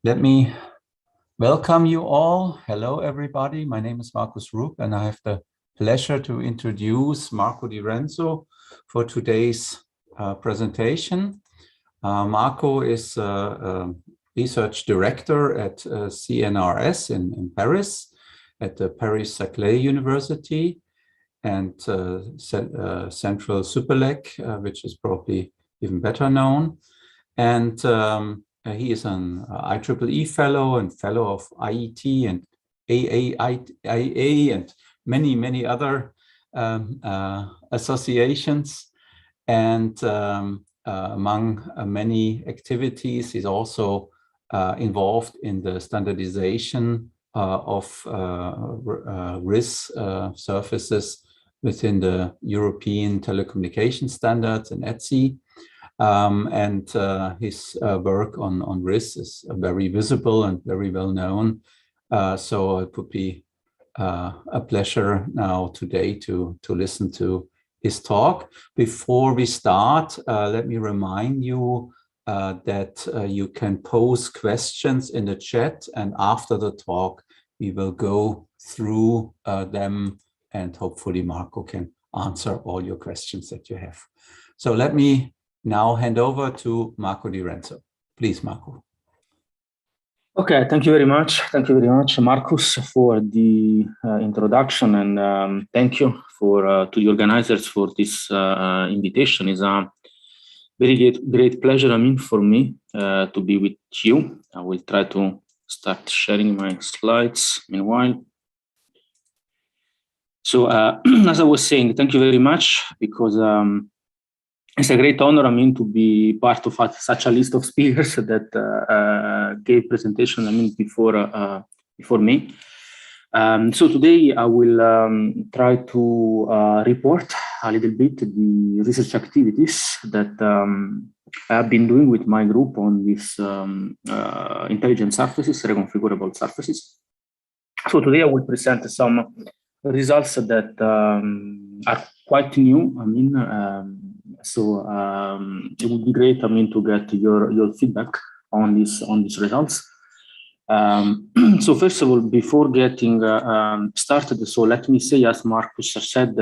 Let me welcome you all. Hello, everybody. My name is Markus Rupp, and I have the pleasure to introduce Marco Di Renzo for today's presentation. Marco is a research director at CNRS in Paris, at the Paris-Saclay University, and Central Superlec, which is probably even better known. And he is an IEEE fellow and fellow of IET and AAIA and many other associations. And among many activities, he's also involved in the standardization of RIS surfaces within the European telecommunication standards and ETSI. His work on RIS is very visible and very well known. So it would be a pleasure now today to listen to his talk. Before we start, let me remind you that you can pose questions in the chat, and after the talk, we will go through them, and hopefully Marco can answer all your questions that you have. So let me now hand over to Marco Di Renzo. Please, Marco. Okay, thank you very much. Thank you very much, Marcus, for the introduction, and thank you to the organizers for this invitation. It's a very great pleasure, for me to be with you. I will try to start sharing my slides meanwhile. So, as I was saying, thank you very much, because it's a great honor, to be part of such a list of speakers that gave presentation, before me. So today I will try to report a little bit the research activities that I have been doing with my group on these intelligent surfaces, reconfigurable surfaces. So today I will present some results that are quite new. So it would be great, to get your feedback on these results. So first of all, before getting started, so let me say, as Marcus said,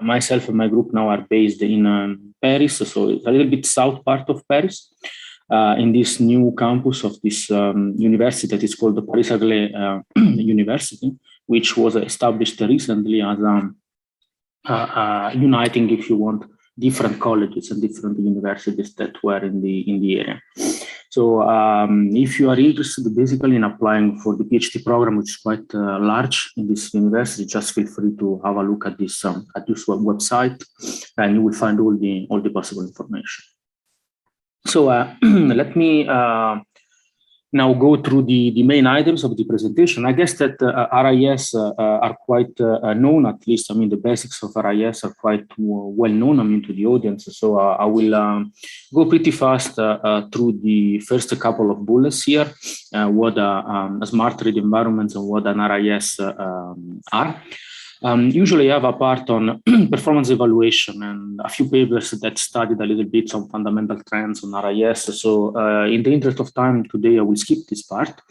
myself and my group now are based in Paris, so it's a little bit south part of Paris, in this new campus of this university that is called the Paris-Saclay University, which was established recently as uniting, if you want, different colleges and different universities that were in the area. So if you are interested basically in applying for the PhD program, which is quite large in this university, just feel free to have a look at this website, and you will find all the possible information. So let me now go through the main items of the presentation. I guess that RIS are quite known, at least, the basics of RIS are quite well known, to the audience. So I will go pretty fast through the first couple of bullets here, what a smart read environments and what an RIS are. Usually I have a part on performance evaluation and a few papers that studied a little bit some fundamental trends on RIS. So in the interest of time today, I will skip this part.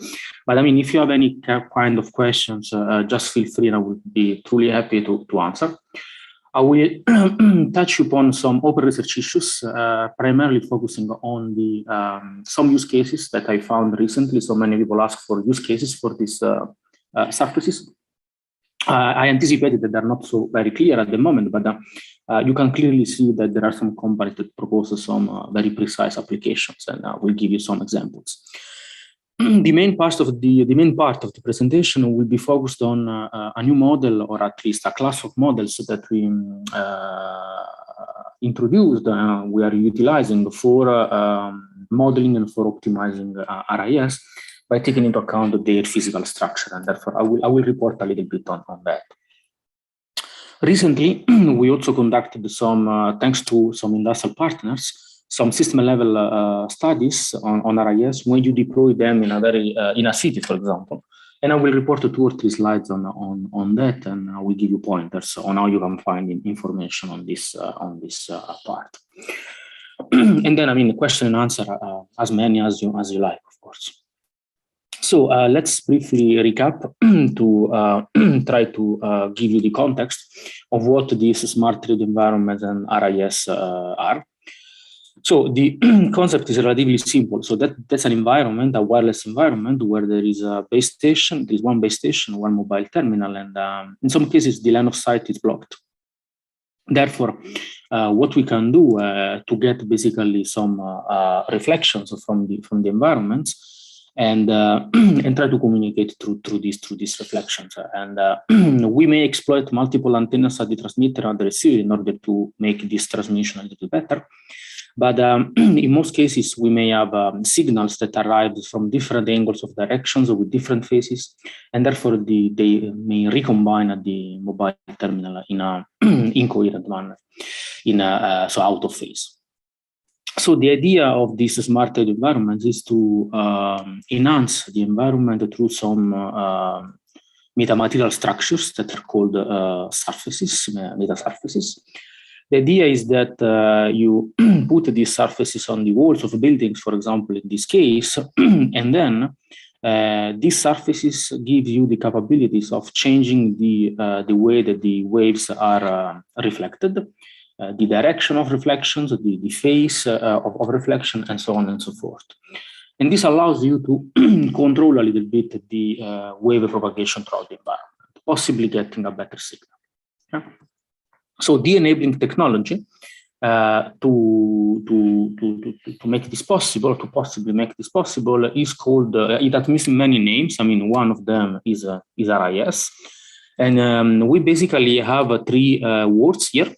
But if you have any kind of questions, just feel free, and I will be truly happy to answer. I will touch upon some open research issues, primarily focusing on the some use cases that I found recently. So many people ask for use cases for these surfaces. I anticipated that they're not so very clear at the moment, but you can clearly see that there are some companies that propose some very precise applications, and I will give you some examples. The main part of the presentation will be focused on a new model, or at least a class of models that we introduced. We are utilizing for modeling and for optimizing RIS, by taking into account their physical structure, and therefore I will report a little bit on that. Recently, we also conducted some, thanks to some industrial partners, some system-level studies on RIS when you deploy them in a city, for example. And I will report 2 or 3 slides on that, and I will give you pointers on how you can find information on this part. And then, question and answer as many as you like, of course. So let's briefly recap to try to give you the context of what these smart 3D environments and RIS are. So the concept is relatively simple. So that's an environment, a wireless environment, where there is a base station, there is one base station, one mobile terminal, and in some cases the line of sight is blocked. Therefore, what we can do to get basically some reflections from the environments and and try to communicate through these reflections. And we may exploit multiple antennas at the transmitter and the receiver in order to make this transmission a little better. But in most cases, we may have signals that arrive from different angles of directions or with different phases, and therefore they may recombine at the mobile terminal in a incoherent manner, so out of phase. So the idea of this smart environment is to enhance the environment through some metamaterial structures that are called surfaces, metasurfaces. The idea is that you put these surfaces on the walls of buildings, for example, in this case, and then these surfaces give you the capabilities of changing the way that the waves are reflected, the direction of reflections, the phase of reflection, and so on and so forth. And this allows you to control a little bit the wave propagation throughout the environment, possibly getting a better signal. Okay? So the enabling technology to make this possible, to possibly make this possible, is called, it has many names. I mean, one of them is RIS. And we basically have three words here.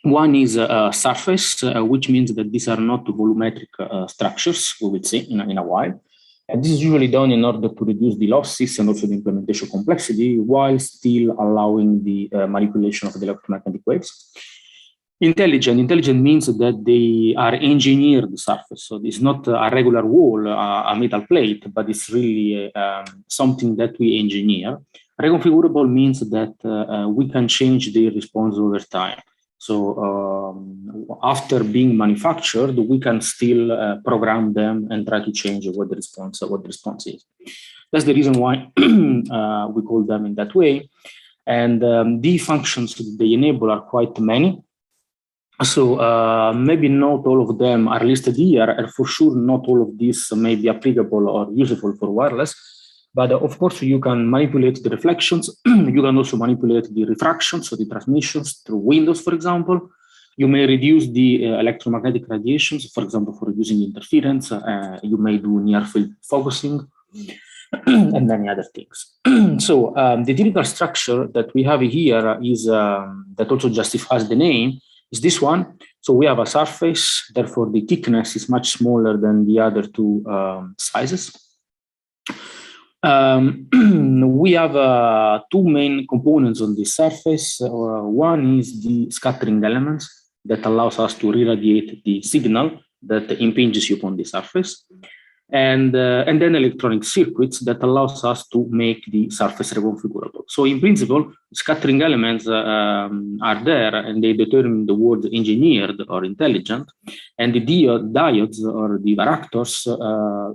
One is surface, which means that these are not volumetric structures, we will see in a while. And this is usually done in order to reduce the losses and also the implementation complexity, while still allowing the manipulation of the electromagnetic waves. Intelligent means that they are engineered surface. So it's not a regular wall, a metal plate, but it's really something that we engineer. Reconfigurable means that we can change their response over time. So after being manufactured, we can still program them and try to change what the response is. That's the reason why we call them in that way. And the functions that they enable are quite many. So maybe not all of them are listed here, and for sure not all of these may be applicable or useful for wireless. But of course, you can manipulate the reflections. You can also manipulate the refractions, so the transmissions through windows, for example. You may reduce the electromagnetic radiations, for example, for reducing interference. You may do near-field focusing and many other things. So the typical structure that we have here is that also justifies the name is this one. So we have a surface, therefore the thickness is much smaller than the other two sizes. We have two main components on this surface. One is the scattering elements that allows us to irradiate the signal that impinges upon the surface, and then electronic circuits that allows us to make the surface reconfigurable. So in principle, scattering elements are there, and they determine the word engineered or intelligent, and the diodes or the varactors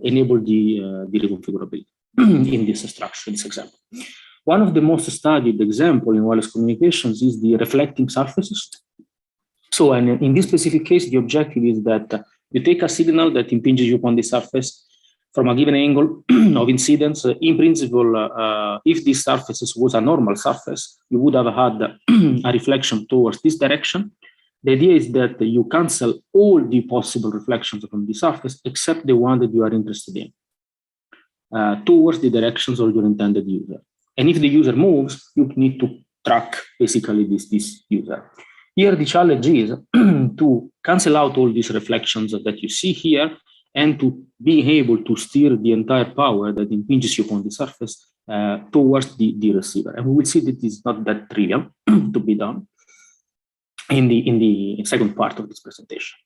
enable the reconfigurability. In this structure, in this example. One of the most studied examples in wireless communications is the reflecting surfaces. So in this specific case, the objective is that you take a signal that impinges upon the surface from a given angle of incidence. In principle, if this surface was a normal surface, you would have had a reflection towards this direction. The idea is that you cancel all the possible reflections from the surface except the one that you are interested in. Towards the directions of your intended user. And if the user moves, you need to track basically this user. Here, the challenge is to cancel out all these reflections that you see here and to be able to steer the entire power that impinges upon the surface towards the receiver. And we will see that it's not that trivial to be done in the second part of this presentation.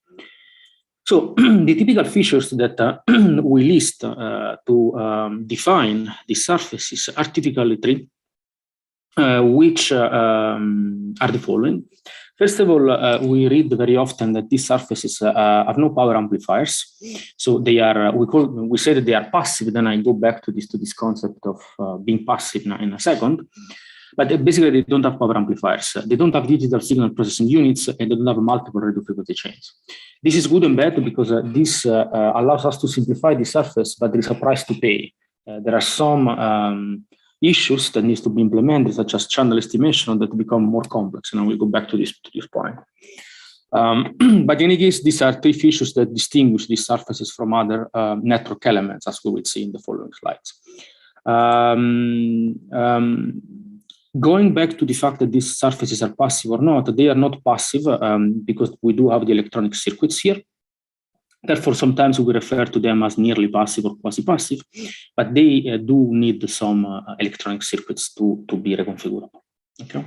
So the typical features that we list to define the surfaces are typically three. which are the following. First of all, we read very often that these surfaces have no power amplifiers, so they are we say that they are passive. Then I go back to this concept of being passive in a second. But basically, they don't have power amplifiers. They don't have digital signal processing units, and they don't have multiple radio frequency chains. This is good and bad because this allows us to simplify the surface, but there is a price to pay. There are some issues that needs to be implemented, such as channel estimation, that become more complex, and I will go back to this point. But in any case, these are three features that distinguish these surfaces from other network elements, as we will see in the following slides. Going back to the fact that these surfaces are passive or not, they are not passive because we do have the electronic circuits here. Therefore, sometimes we refer to them as nearly passive or quasi-passive, but they do need some electronic circuits to be reconfigurable. Okay.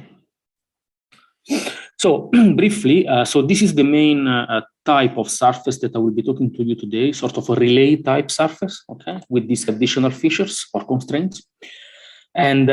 So briefly, so this is the main type of surface that I will be talking to you today, sort of a relay type surface, okay, with these additional features or constraints. And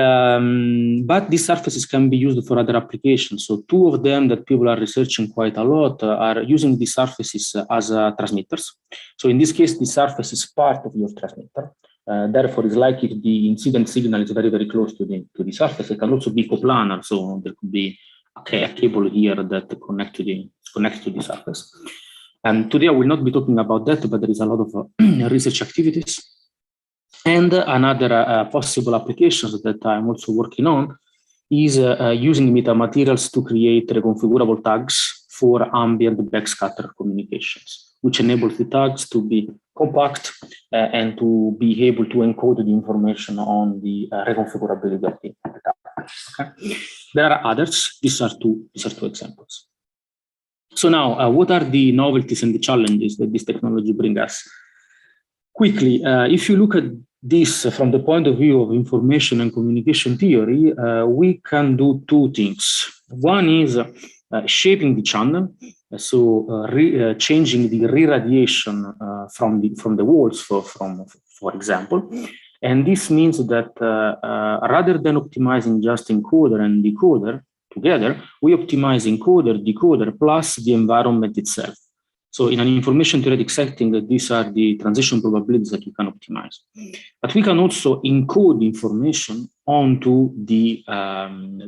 but these surfaces can be used for other applications. So two of them that people are researching quite a lot are using these surfaces as transmitters. So in this case, the surface is part of your transmitter. Therefore, it's like if the incident signal is very, very close to the surface. It can also be coplanar. So there could be a cable here that connects to the surface. And today I will not be talking about that, but there is a lot of research activities. And another possible applications that I'm also working on is using metamaterials to create reconfigurable tags for ambient backscatter communications, which enables the tags to be compact and to be able to encode the information on the reconfigurability of the tag. Okay. There are others. These are two examples. So now, what are the novelties and the challenges that this technology brings us? Quickly, if you look at this from the point of view of information and communication theory, we can do two things. One is shaping the channel, so changing the re-radiation from the walls, for example. And this means that rather than optimizing just encoder and decoder together, we optimize encoder, decoder, plus the environment itself. So in an information theoretic setting, these are the transition probabilities that we can optimize. But we can also encode information onto the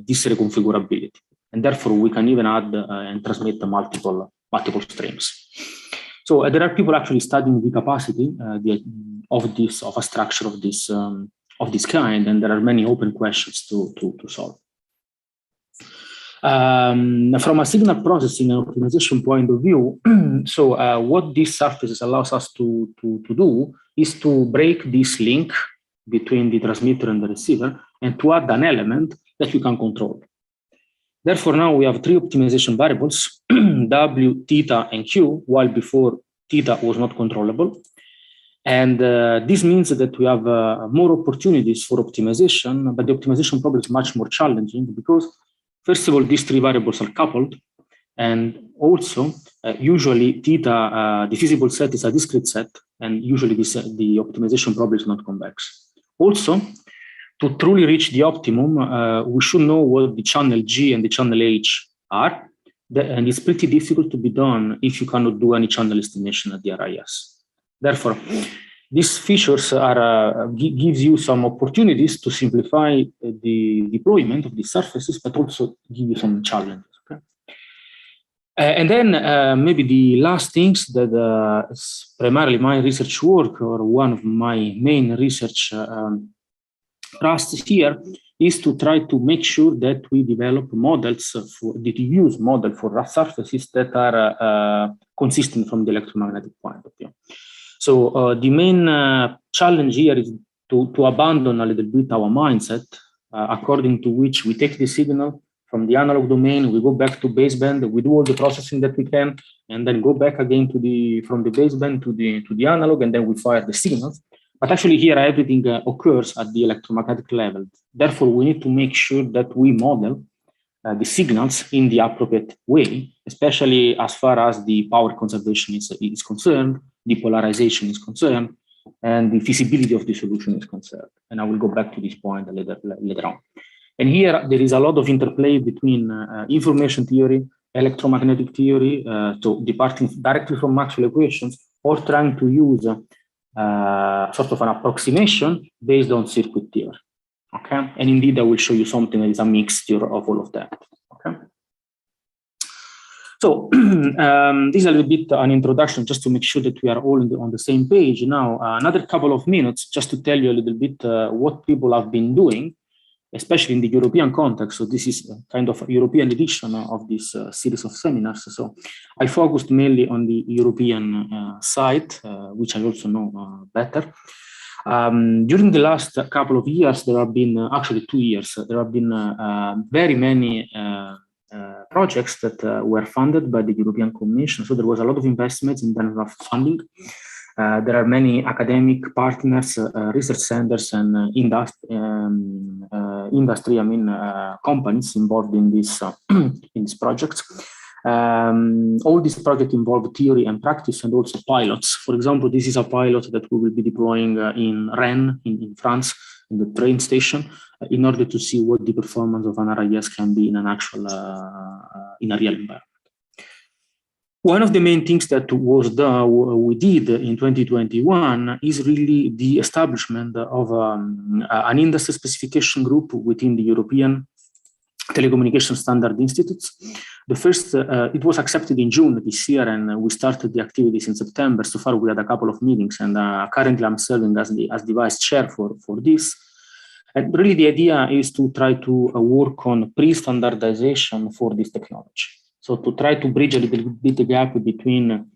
this reconfigurability. And therefore, we can even add and transmit multiple streams. So there are people actually studying the capacity of a structure of this kind, and there are many open questions to solve. From a signal processing and optimization point of view, so what these surfaces allows us to do is to break this link between the transmitter and the receiver and to add an element that we can control. Therefore, now we have three optimization variables, W, theta, and Q, while before theta was not controllable. And this means that we have more opportunities for optimization, but the optimization problem is much more challenging because first of all, these three variables are coupled, and also usually theta, the feasible set is a discrete set, and usually the optimization problem is not convex. Also, to truly reach the optimum, we should know what the channel G and the channel H are, and it's pretty difficult to be done if you cannot do any channel estimation at the RIS. Therefore, these features are gives you some opportunities to simplify the deployment of these surfaces, but also give you some challenges. Okay? And then maybe the last things that is primarily my research work, or one of my main research thrusts here, is to try to make sure that we develop models for surfaces that are consistent from the electromagnetic point of view. So the main challenge here is to abandon a little bit our mindset, according to which we take the signal from the analog domain, we go back to baseband, we do all the processing that we can, and then go back again from the baseband to the analog, and then we fire the signals. But actually here everything occurs at the electromagnetic level. Therefore, we need to make sure that we model the signals in the appropriate way, especially as far as the power conservation is concerned, the polarization is concerned, and the feasibility of the solution is concerned. And I will go back to this point later on. And here there is a lot of interplay between information theory, electromagnetic theory, so departing directly from Maxwell equations, or trying to use sort of an approximation based on circuit theory. Okay, and indeed I will show you something that is a mixture of all of that. Okay. So this is a little bit an introduction just to make sure that we are all on the same page. Now, another couple of minutes just to tell you a little bit what people have been doing, especially in the European context. So this is kind of a European edition of this series of seminars. So I focused mainly on the European side, which I also know better. During the last couple of years, there have been, actually 2 years, there have been very many projects that were funded by the European Commission. So there was a lot of investments in terms of funding. There are many academic partners, research centers, and industry, companies involved in this in these projects. All these projects involve theory and practice, and also pilots. For example, this is a pilot that we will be deploying in Rennes, in France, in the train station, in order to see what the performance of an RIS can be in an actual, in a real environment. One of the main things that we did in 2021 is really the establishment of an industry specification group within the European Telecommunication Standard Institutes. The first, it was accepted in June this year, and we started the activities in September. So far, we had a couple of meetings, and currently I'm serving as the vice chair for this. And really, the idea is to try to work on pre-standardization for this technology. So to try to bridge a little bit the gap between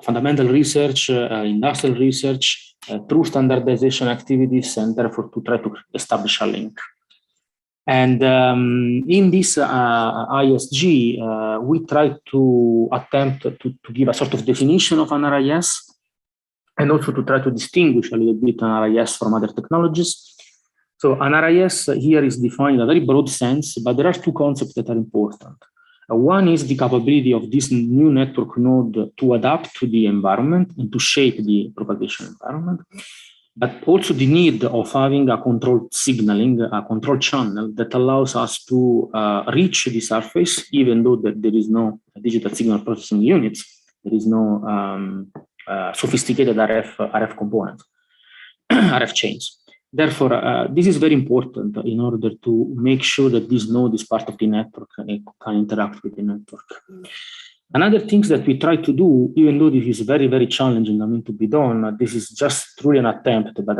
fundamental research, industrial research, through standardization activities, and therefore to try to establish a link. And in this ISG, we try to attempt to give a sort of definition of an RIS, and also to try to distinguish a little bit an RIS from other technologies. So an RIS here is defined in a very broad sense, but there are two concepts that are important. One is the capability of this new network node to adapt to the environment and to shape the propagation environment, but also the need of having a controlled signaling, a control channel that allows us to reach the surface, even though there is no digital signal processing units, there is no sophisticated RF component, RF chains. Therefore, this is very important in order to make sure that this node is part of the network and can interact with the network. Another thing that we try to do, even though this is very, very challenging, to be done, this is just truly an attempt, but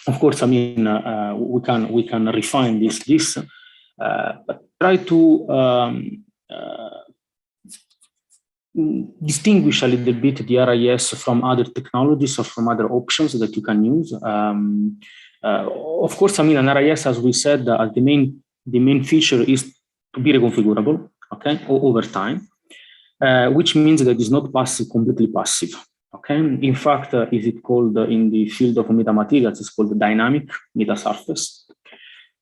of course, we can refine this, but try to distinguish a little bit the RIS from other technologies or from other options that you can use. Of course, an RIS, as we said, the main feature is to be reconfigurable, okay, over time, which means that it's not passive, completely passive. Okay, in fact, is it called in the field of metamaterials? It's called dynamic metasurface.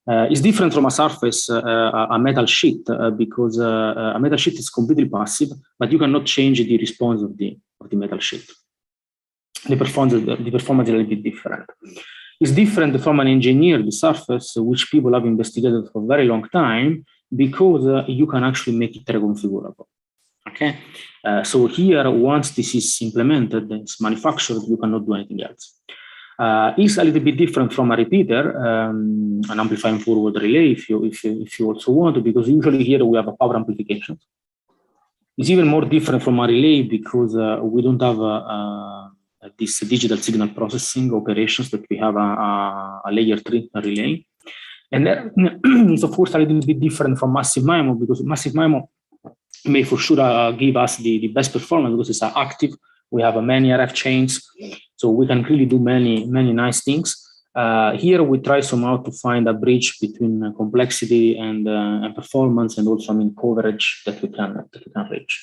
It's different from a surface, a metal sheet, because a metal sheet is completely passive, but you cannot change the response of the metal sheet. The performance is a little bit different. It's different from an engineered surface, which people have investigated for a very long time, because you can actually make it reconfigurable. Okay, so here, once this is implemented, it's manufactured, you cannot do anything else. It's a little bit different from a repeater, an amplifying forward relay, if you also want, because usually here we have a power amplification. It's even more different from a relay because we don't have this digital signal processing operations that we have a layer 3 relay. And that is, of course, a little bit different from massive MIMO, because massive MIMO may for sure give us the best performance because it's active. We have many RF chains, so we can really do many nice things. Here we try somehow to find a bridge between complexity and performance, and also coverage that we can reach.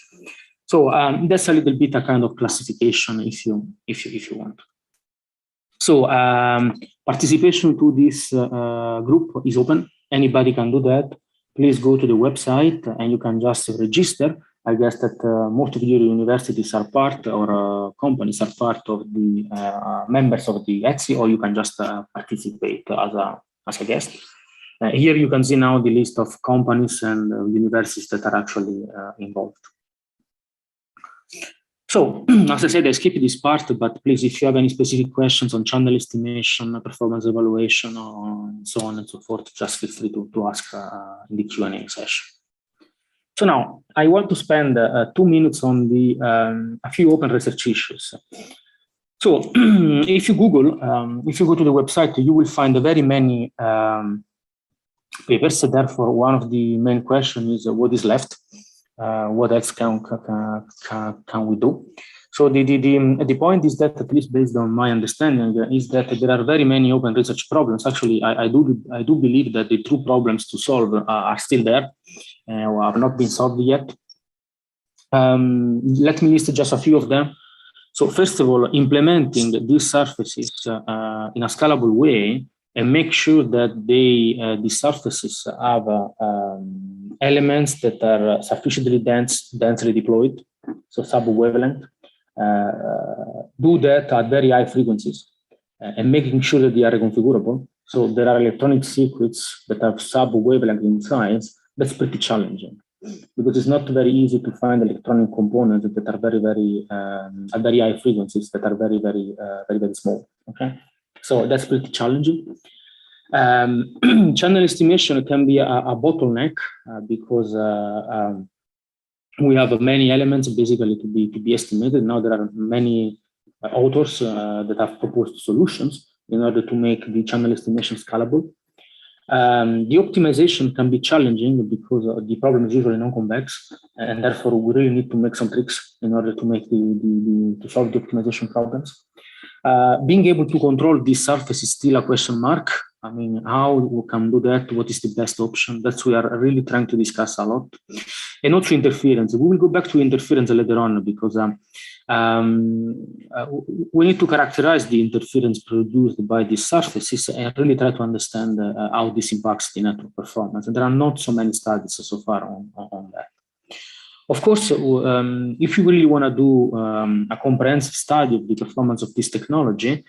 So that's a little bit a kind of classification, if you want. So participation to this group is open. Anybody can do that. Please go to the website and you can just register. I guess that most of your universities are part, or companies are part of the members of the ETSI, or you can just participate as a guest. Here you can see now the list of companies and universities that are actually involved. So, as I said, I skipped this part, but please, if you have any specific questions on channel estimation, performance evaluation, or so on and so forth, just feel free to ask in the Q&A session. So now, I want to spend 2 minutes on a few open research issues. So, if you Google, if you go to the website, you will find very many papers. Therefore, one of the main questions is what is left? What else can we do? So the point is that, at least based on my understanding, is that there are very many open research problems. Actually, I do believe that the true problems to solve are still there, or have not been solved yet. Let me list just a few of them. So first of all, implementing these surfaces in a scalable way, and make sure that these surfaces have elements that are sufficiently densely deployed, so sub-wavelength. Do that at very high frequencies, and making sure that they are reconfigurable. So there are electronic circuits that have sub-wavelength in size. That's pretty challenging, because it's not very easy to find electronic components that are very at very high frequencies, that are very small. Okay. So that's pretty challenging. Channel estimation can be a bottleneck because we have many elements basically to be estimated. Now there are many authors that have proposed solutions in order to make the channel estimation scalable. The optimization can be challenging because the problem is usually non-convex, and therefore we really need to make some tricks in order to make to solve the optimization problems. Being able to control this surface is still a question mark. I mean, how we can do that? What is the best option? That's we are really trying to discuss a lot. And also interference. We will go back to interference later on, because we need to characterize the interference produced by these surfaces and really try to understand how this impacts the network performance. And there are not so many studies so far on that. Of course, if you really want to do a comprehensive study of the performance of this technology,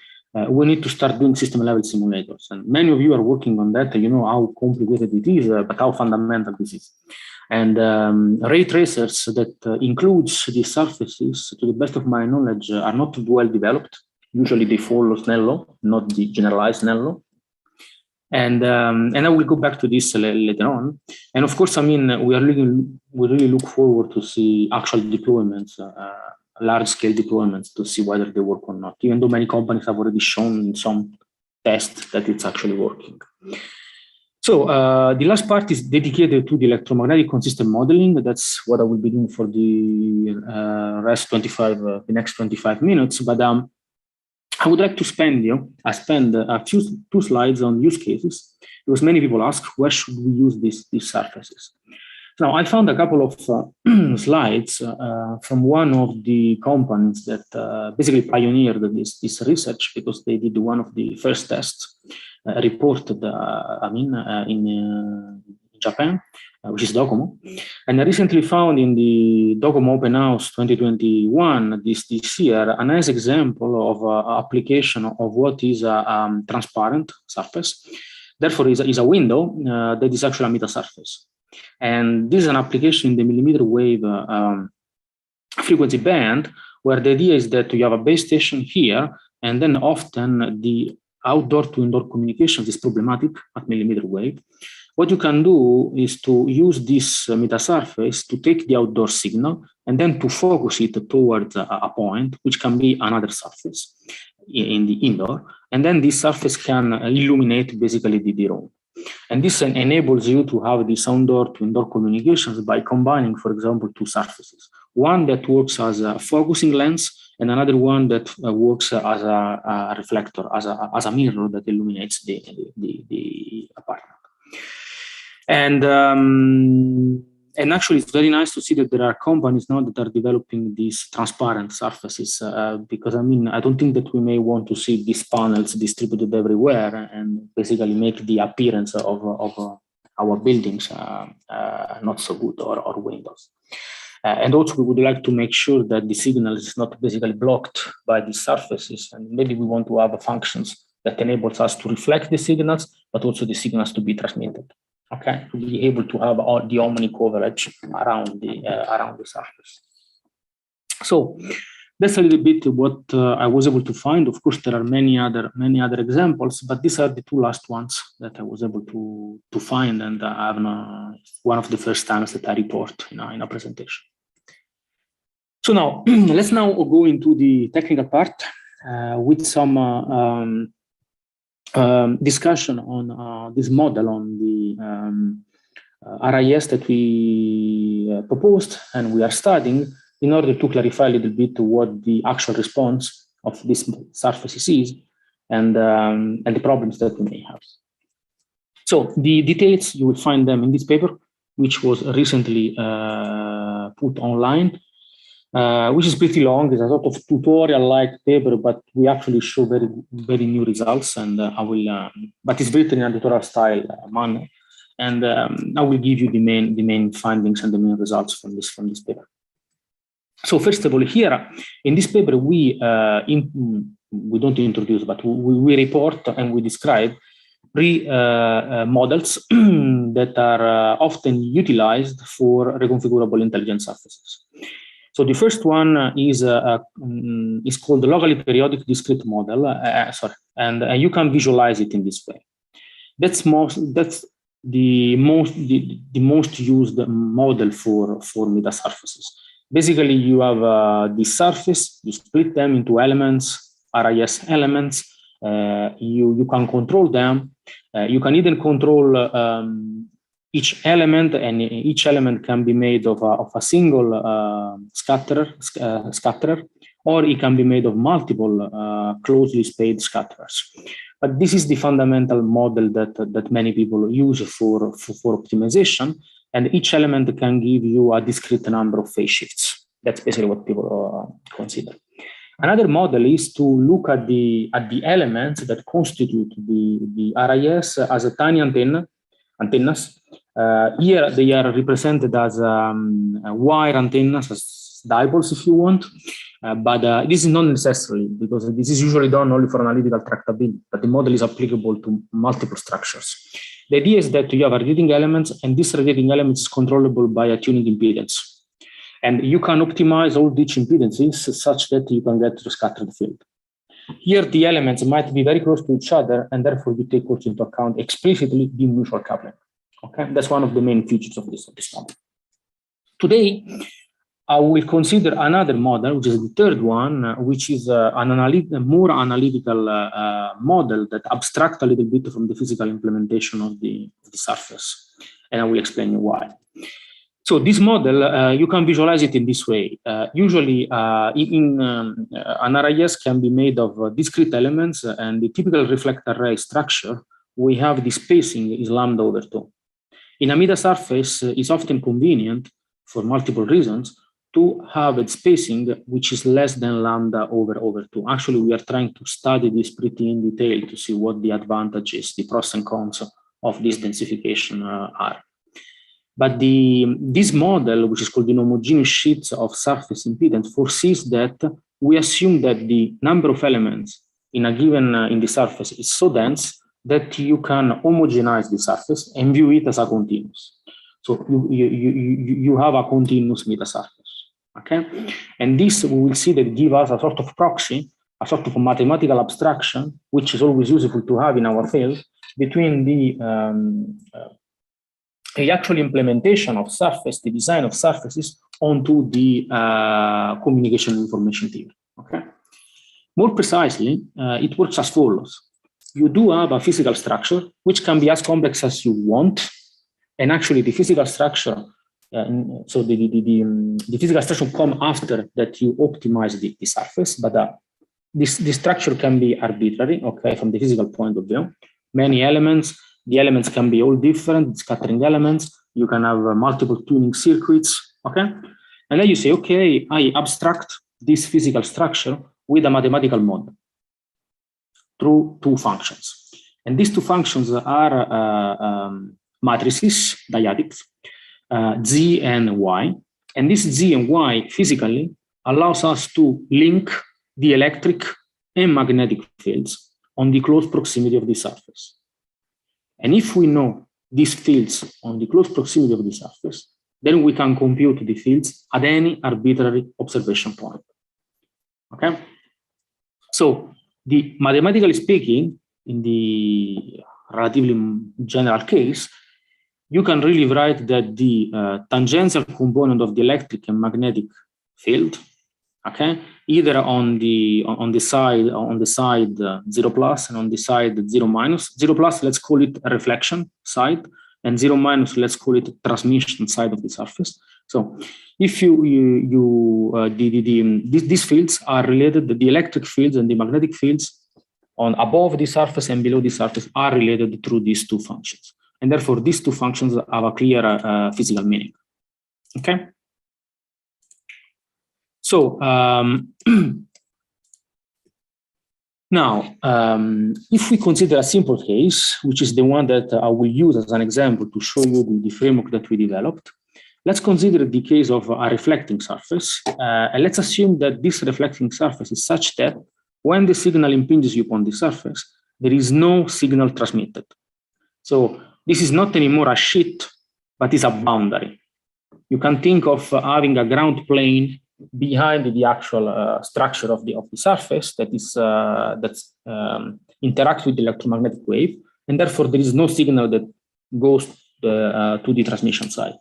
we need to start doing system-level simulators. And many of you are working on that. You know how complicated it is, but how fundamental this is. And ray tracers that includes these surfaces, to the best of my knowledge, are not well developed. Usually they follow Snell law, not the generalized Snell law. And I will go back to this later on. And of course, I mean, we really look forward to see actual deployments, large-scale deployments, to see whether they work or not, even though many companies have already shown in some tests that it's actually working. So the last part is dedicated to the electromagnetic consistent modeling. That's what I will be doing for the the next 25 minutes. But I would like to spend two slides on use cases, because many people ask, where should we use these surfaces? Now, I found a couple of slides from one of the companies that basically pioneered this research, because they did one of the first tests reported, in Japan, which is Docomo. And I recently found in the Docomo Open House 2021, this year, a nice example of application of what is a transparent surface. Therefore, is a window that is actually a metasurface. And this is an application in the millimeter wave frequency band, where the idea is that you have a base station here, and then often the outdoor to indoor communications is problematic at millimeter wave. What you can do is to use this metasurface to take the outdoor signal and then to focus it towards a point, which can be another surface in the indoor. And then this surface can illuminate basically the room. And this enables you to have this outdoor to indoor communications by combining, for example, two surfaces. One that works as a focusing lens, and another one that works as a reflector, as a mirror that illuminates the apartment. And actually, it's very nice to see that there are companies now that are developing these transparent surfaces, because I mean, I don't think that we may want to see these panels distributed everywhere and basically make the appearance of our buildings not so good, or windows. And also, we would like to make sure that the signal is not basically blocked by these surfaces, and maybe we want to have functions that enables us to reflect the signals, but also the signals to be transmitted. Okay, to be able to have all the harmony coverage around the surface. So that's a little bit what I was able to find. Of course, there are many other examples, but these are the two last ones that I was able to find, and I have one of the first times that I report in a presentation. So now let's now go into the technical part with some discussion on this model on the RIS that we proposed and we are studying, in order to clarify a little bit what the actual response of this surface is and the problems that we may have. So the details, you will find them in this paper, which was recently put online, which is pretty long. It's a sort of tutorial-like paper, but we actually show very new results, and I will. But it's written in a tutorial-style manner, and I will give you the main findings and the main results from this paper. So first of all, here in this paper, we don't introduce, but we report and we describe three models that are often utilized for reconfigurable intelligent surfaces. So the first one is called the locally periodic discrete model. And you can visualize it in this way. That's the most used model for metasurfaces. Basically, you have the surface, you split them into elements, RIS elements. You can control them. You can even control each element, and each element can be made of a single scatterer, or it can be made of multiple closely spaced scatterers. But this is the fundamental model that many people use for optimization. And each element can give you a discrete number of phase shifts. That's basically what people consider. Another model is to look at the elements that constitute the RIS as a tiny antennas. Here they are represented as wire antennas, as dipoles if you want. But this is not necessarily, because this is usually done only for analytical tractability, but the model is applicable to multiple structures. The idea is that you have radiating elements, and this radiating element is controllable by a tuning impedance. And you can optimize all each impedances such that you can get to the scattered field. Here, the elements might be very close to each other, and therefore you take also into account explicitly the mutual coupling. Okay, that's one of the main features of this model. Today, I will consider another model, which is the third one, which is a more analytical model that abstracts a little bit from the physical implementation of the surface. And I will explain you why. So this model, you can visualize it in this way. Usually, an RIS can be made of discrete elements, and the typical reflector array structure, we have the spacing is lambda over 2. In a metasurface, it's often convenient for multiple reasons to have a spacing which is less than lambda over 2. Actually, we are trying to study this pretty in detail to see what the advantages, the pros and cons of this densification are. But this model, which is called the homogeneous sheets of surface impedance, foresees that we assume that the number of elements in a given in the surface is so dense that you can homogenize the surface and view it as a continuous. So you have a continuous metasurface. Okay, and this we will see that give us a sort of proxy, a sort of mathematical abstraction, which is always useful to have in our field, between the actual implementation of surface, the design of surfaces, onto the communication information theory. Okay, more precisely, it works as follows: you do have a physical structure which can be as complex as you want, and actually the physical structure. So the physical structure come after that you optimize the surface, but this structure can be arbitrary, okay, from the physical point of view. Many elements, the elements can be all different, scattering elements. You can have multiple tuning circuits, okay? And then you say, okay, I abstract this physical structure with a mathematical model through two functions. And these two functions are matrices, dyadics, Z and Y, and this Z and Y physically allows us to link the electric and magnetic fields on the close proximity of the surface. And if we know these fields on the close proximity of the surface, then we can compute the fields at any arbitrary observation point. Okay? So, mathematically speaking, in the relatively general case, you can really write that the tangential component of the electric and magnetic field, okay, either on the side 0 plus and on the side 0 minus. 0 plus, let's call it a reflection side, and 0 minus, let's call it a transmission side of the surface. So, if these fields are related, the electric fields and the magnetic fields on above the surface and below the surface are related through these two functions. And therefore, these two functions have a clear physical meaning. Okay? So, now, if we consider a simple case, which is the one that I will use as an example to show you the framework that we developed, let's consider the case of a reflecting surface. And let's assume that this reflecting surface is such that when the signal impinges upon the surface, there is no signal transmitted. So this is not anymore a sheet, but is a boundary. You can think of having a ground plane behind the actual structure of the surface that is interacts with the electromagnetic wave, and therefore there is no signal that goes to the transmission side.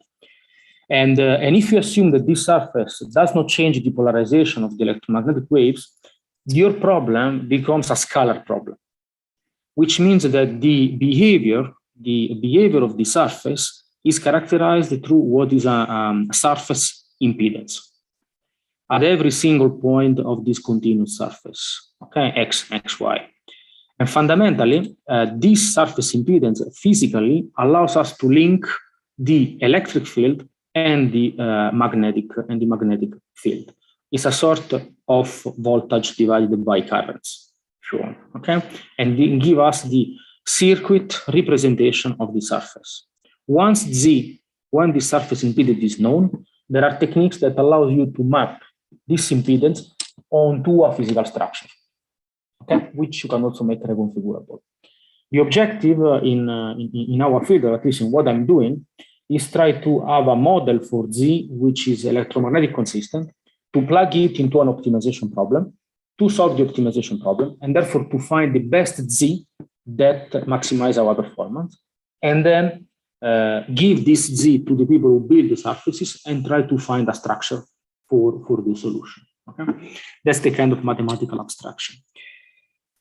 And if you assume that this surface does not change the polarization of the electromagnetic waves, your problem becomes a scalar problem, which means that the behavior of the surface is characterized through what is a surface impedance at every single point of this continuous surface, okay, x, y. And fundamentally, this surface impedance physically allows us to link the electric field and the magnetic field. It's a sort of voltage divided by currents, sure, okay? And they give us the circuit representation of the surface. When the surface impedance is known, there are techniques that allow you to map this impedance onto a physical structure, okay, which you can also make reconfigurable. The objective in our field, or at least in what I'm doing, is try to have a model for Z which is electromagnetic consistent, to plug it into an optimization problem, to solve the optimization problem, and therefore to find the best Z that maximize our performance, and then give this Z to the people who build the surfaces and try to find a structure for the solution. Okay? That's the kind of mathematical abstraction.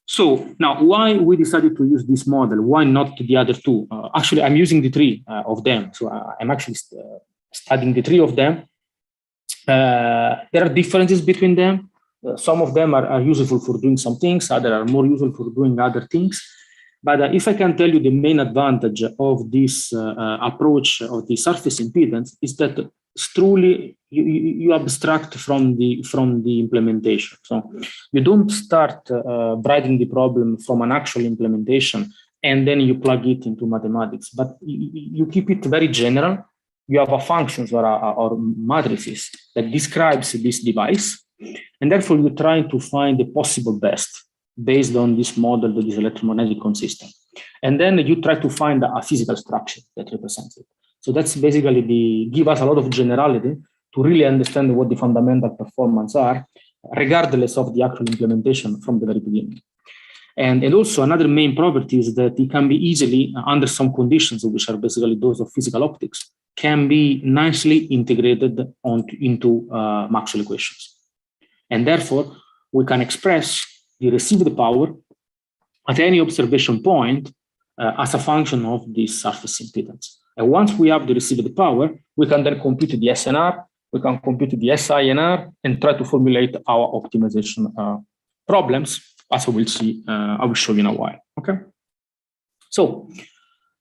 So now, why we decided to use this model? Why not the other two? Actually, I'm using the three of them. So I'm actually studying the three of them. There are differences between them. Some of them are useful for doing some things. Others are more useful for doing other things. But if I can tell you the main advantage of this approach of the surface impedance is that truly you abstract from the implementation. So you don't start writing the problem from an actual implementation and then you plug it into mathematics, but you keep it very general. You have a functions or matrices that describes this device, and therefore you're trying to find the possible best based on this model that is electromagnetic consistent. And then you try to find a physical structure that represents it. So that's basically give us a lot of generality to really understand what the fundamental performance are, regardless of the actual implementation from the very beginning. And also another main property is that it can be easily, under some conditions, which are basically those of physical optics, can be nicely integrated into Maxwell equations. And therefore, we can express the received power at any observation point as a function of this surface impedance. And once we have the received power, we can then compute the SNR, we can compute the SINR, and try to formulate our optimization problems, as we will see, I will show you in a while, okay? So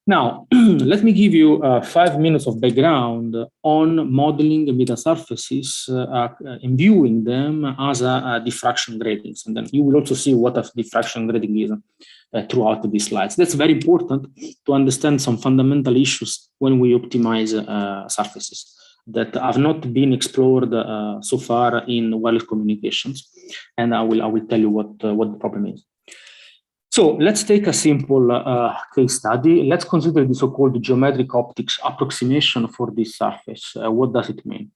now, let me give you 5 minutes of background on modeling metasurfaces and viewing them as a diffraction gratings. And then you will also see what a diffraction grating is throughout these slides. That's very important to understand some fundamental issues when we optimize surfaces that have not been explored so far in wireless communications. And I will tell you what the problem is. So let's take a simple case study. Let's consider the so-called geometric optics approximation for this surface. What does it mean?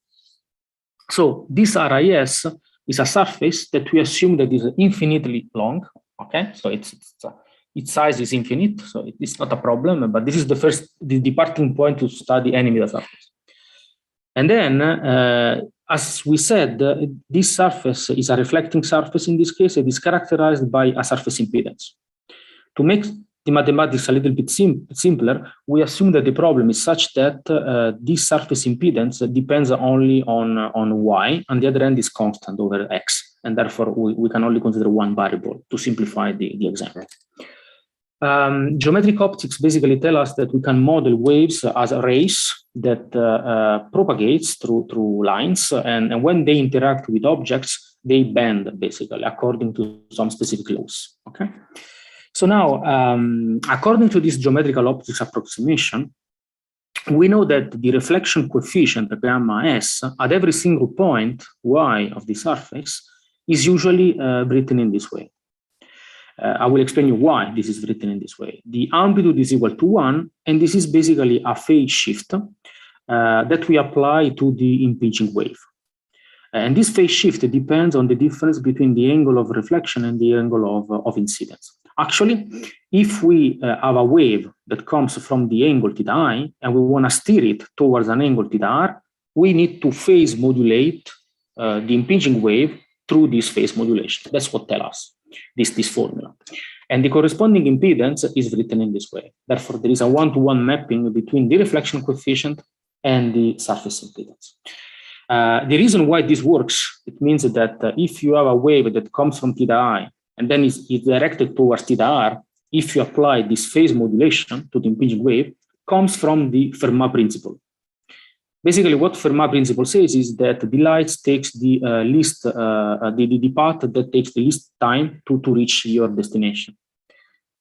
So this RIS is a surface that we assume that is infinitely long. Okay, so its size is infinite, so it's not a problem. But this is the departing point to study any middle surface. And then, as we said, this surface is a reflecting surface. In this case, it is characterized by a surface impedance. To make the mathematics a little bit simpler, we assume that the problem is such that this surface impedance depends only on y, and the other end is constant over x, and therefore we can only consider one variable to simplify the example. Geometric optics basically tell us that we can model waves as rays that propagates through lines, and when they interact with objects, they bend basically according to some specific laws. Okay. So now, according to this geometrical optics approximation, we know that the reflection coefficient gamma s at every single point y of the surface is usually written in this way. I will explain you why this is written in this way. The amplitude is equal to 1, and this is basically a phase shift that we apply to the impinging wave. And this phase shift depends on the difference between the angle of reflection and the angle of incidence. Actually, if we have a wave that comes from the angle θ I and we want to steer it towards an angle θ R, we need to phase modulate the impinging wave through this phase modulation. That's what tells us this formula. And the corresponding impedance is written in this way. Therefore, there is a one-to-one mapping between the reflection coefficient and the surface impedance. The reason why this works, it means that if you have a wave that comes from θ I and then is directed towards θ R, if you apply this phase modulation to the impinging wave, comes from the Fermat principle. Basically, what Fermat principle says is that the light takes the path that takes the least time to reach your destination.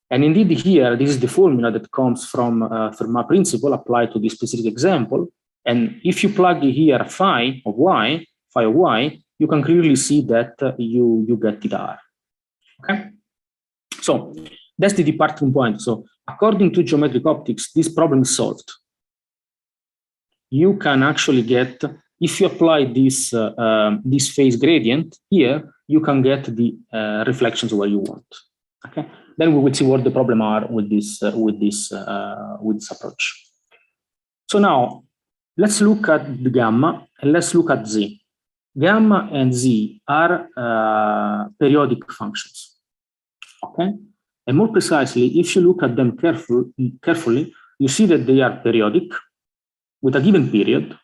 And indeed here, this is the formula that comes from Fermat principle applied to this specific example. And if you plug here phi of y, you can clearly see that you get θ R. Okay, so that's the departing point. So according to geometric optics, this problem is solved. You can actually get, if you apply this phase gradient here, you can get the reflections where you want. Okay, then we will see what the problem are with this approach. So now let's look at the gamma and let's look at z. Gamma and z are periodic functions. Okay, and more precisely, if you look at them carefully, you see that they are periodic with a given period,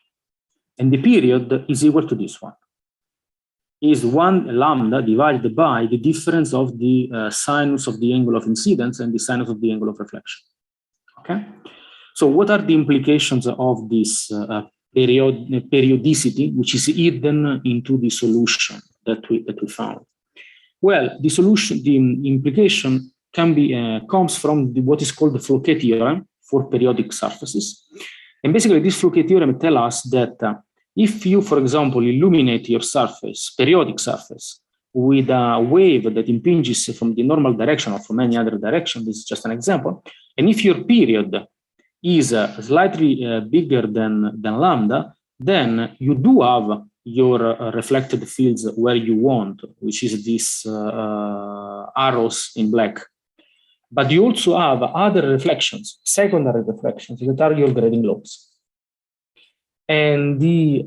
and the period is equal to this one. Is 1 lambda divided by the difference of the sinus of the angle of incidence and the sinus of the angle of reflection. Okay, so what are the implications of this periodicity, which is hidden into the solution that we found? Well, the solution, the implication can be comes from what is called the Fouquet theorem for periodic surfaces. And basically, this Fouquet theorem tells us that if you, for example, illuminate your surface, periodic surface, with a wave that impinges from the normal direction or from any other direction, this is just an example, and if your period is slightly bigger than lambda, then you do have your reflected fields where you want, which is these arrows in black. But you also have other reflections, secondary reflections, that are your grading lobes. And the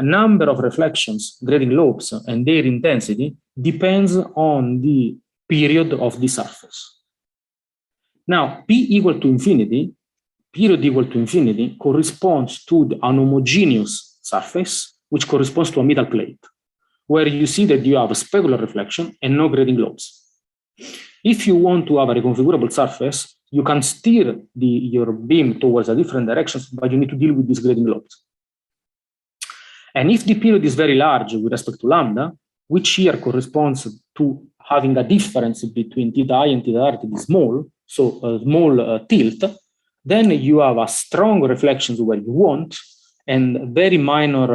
number of reflections, grading lobes, and their intensity depends on the period of the surface. Now, P equal to infinity, period equal to infinity, corresponds to an homogeneous surface, which corresponds to a middle plate, where you see that you have a specular reflection and no grading lobes. If you want to have a reconfigurable surface, you can steer your beam towards a different direction, but you need to deal with these grading lobes. And if the period is very large with respect to lambda, which here corresponds to having a difference between θ I and θ R that is small, so a small tilt, then you have a strong reflections where you want and very minor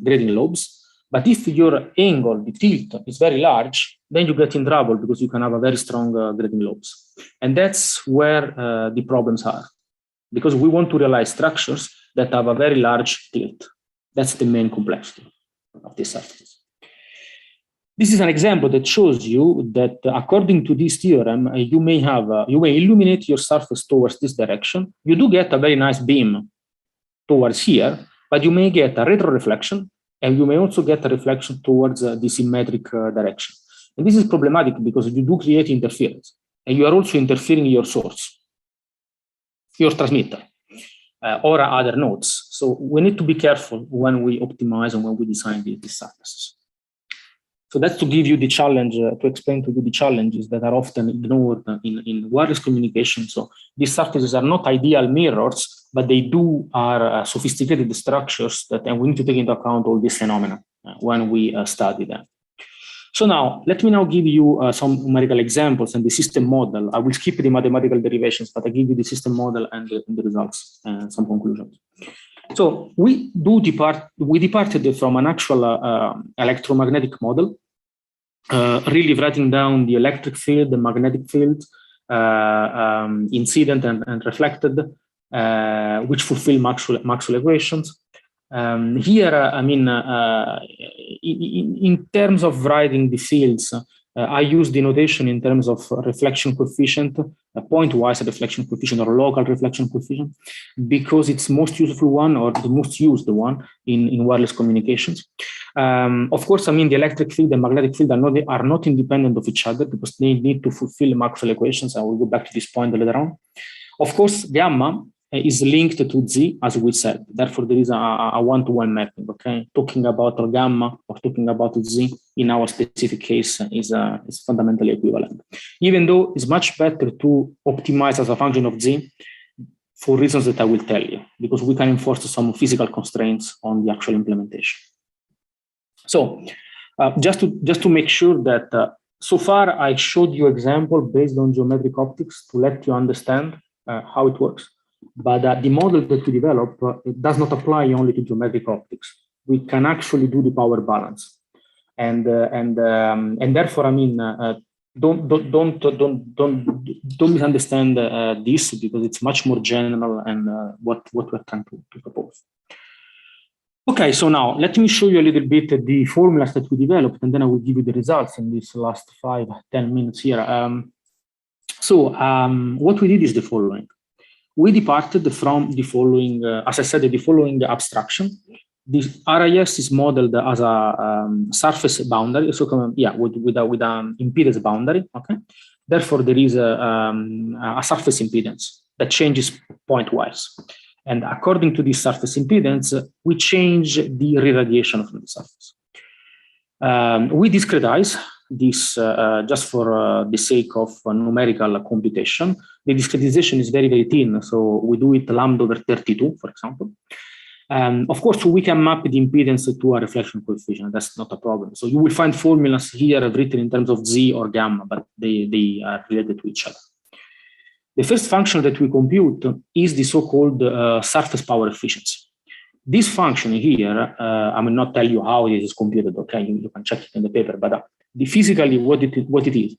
grading lobes. But if your angle, the tilt, is very large, then you get in trouble because you can have a very strong grading lobes. And that's where the problems are, because we want to realize structures that have a very large tilt. That's the main complexity of these surfaces. This is an example that shows you that according to this theorem, you may illuminate your surface towards this direction. You do get a very nice beam towards here, but you may get a retroreflection, and you may also get a reflection towards the symmetric direction. And this is problematic because you do create interference, and you are also interfering your source, your transmitter, or other nodes. So we need to be careful when we optimize and when we design these surfaces. So that's to give you the challenge, to explain to you the challenges that are often ignored in wireless communication. So these surfaces are not ideal mirrors, but they are sophisticated structures and we need to take into account all these phenomena when we study them. So now, let me now give you some numerical examples and the system model. I will skip the mathematical derivations, but I give you the system model and the results and some conclusions. So we departed from an actual electromagnetic model, really writing down the electric field, the magnetic field, incident and reflected, which fulfill Maxwell equations. Here, in terms of writing the fields, I use the notation in terms of reflection coefficient, a pointwise reflection coefficient or local reflection coefficient, because it's most useful one or the most used one in wireless communications. Of course, the electric field and magnetic field are not independent of each other because they need to fulfill Maxwell equations. I will go back to this point later on. Of course, gamma is linked to Z, as we said. Therefore, there is a one-to-one mapping, okay? Talking about gamma or talking about Z in our specific case is fundamentally equivalent. Even though it's much better to optimize as a function of Z for reasons that I will tell you, because we can enforce some physical constraints on the actual implementation. So just to make sure that so far I showed you example based on geometric optics to let you understand how it works. But the model that we develop it does not apply only to geometric optics. We can actually do the power balance, and therefore, don't misunderstand this because it's much more general and what we're trying to propose. Okay, so now let me show you a little bit the formulas that we developed, and then I will give you the results in these last 5-10 minutes here. What we did is the following. We departed from the following, as I said, the following abstraction. The RIS is modeled as a surface boundary, so with an impedance boundary. Okay, therefore there is a surface impedance that changes pointwise, and according to this surface impedance, we change the radiation from the surface. We discretize this just for the sake of numerical computation. The discretization is very, very thin, so we do it lambda over 32, for example. Of course, we can map the impedance to a reflection coefficient. That's not a problem. So you will find formulas here written in terms of Z or gamma, but they are related to each other. The first function that we compute is the so-called surface power efficiency. This function here, I will not tell you how it is computed, okay? You can check it in the paper, but physically what it is.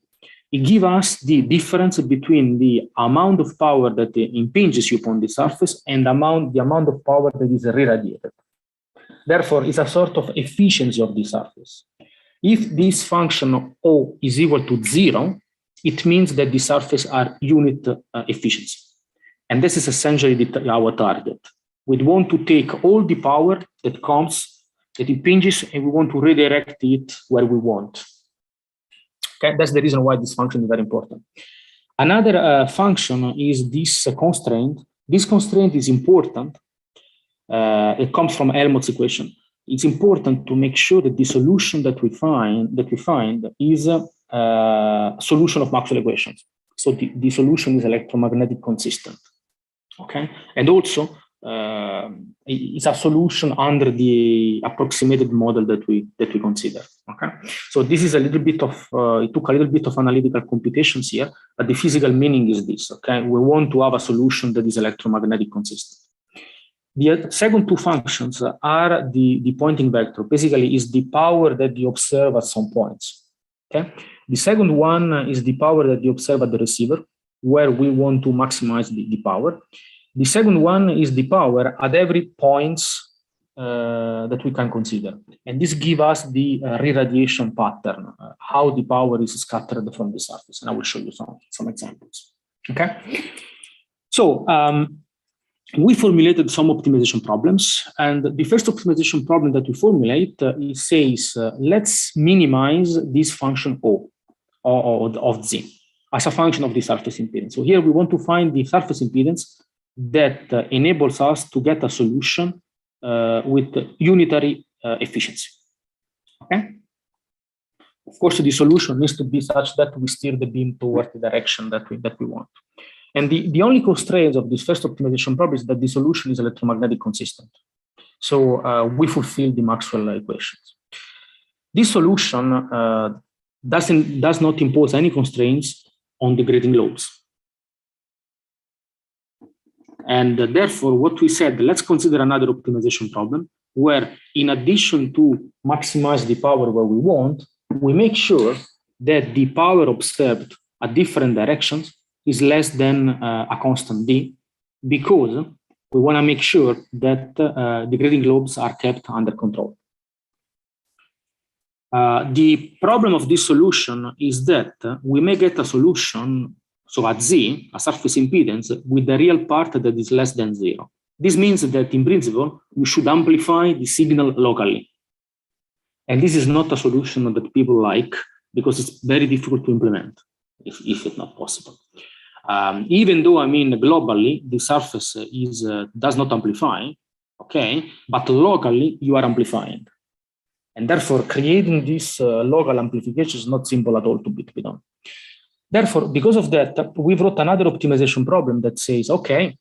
It gives us the difference between the amount of power that impinges upon the surface and the amount of power that is irradiated. Therefore, it's a sort of efficiency of the surface. If this function O is equal to 0, it means that the surface are unit efficiency. And this is essentially our target. We want to take all the power that impinges, and we want to redirect it where we want. Okay, that's the reason why this function is very important. Another function is this constraint. This constraint is important. It comes from Helmholtz equation. It's important to make sure that the solution that we find is a solution of Maxwell equations. So the solution is electromagnetic consistent. Okay, and also it's a solution under the approximated model that we consider. Okay, so this is a little bit of it took a little bit of analytical computations here, but the physical meaning is this. Okay, we want to have a solution that is electromagnetic consistent. The second two functions are the pointing vector, basically is the power that you observe at some points. Okay. The second one is the power that you observe at the receiver, where we want to maximize the power. The second one is the power at every point that we can consider. And this gives us the re-radiation pattern, how the power is scattered from the surface. And I will show you some examples. Okay. So we formulated some optimization problems. And the first optimization problem that we formulate it says, let's minimize this function O of Z as a function of the surface impedance. So here we want to find the surface impedance that enables us to get a solution with unitary efficiency. Okay. Of course, the solution needs to be such that we steer the beam toward the direction that we want. And the only constraint of this first optimization problem is that the solution is electromagnetic consistent. So we fulfill the Maxwell equations. This solution does not impose any constraints on the grading lobes. And therefore, what we said, let's consider another optimization problem where, in addition to maximize the power where we want, we make sure that the power observed at different directions is less than a constant D, because we want to make sure that the grading lobes are kept under control. The problem of this solution is that we may get a solution, so at Z, a surface impedance, with the real part that is less than 0. This means that, in principle, we should amplify the signal locally. And this is not a solution that people like, because it's very difficult to implement, if it's not possible. Even though, I mean, globally, the surface does not amplify, okay, but locally, you are amplifying. And therefore, creating this local amplification is not simple at all to be done. Therefore, because of that, we wrote another optimization problem that says, okay,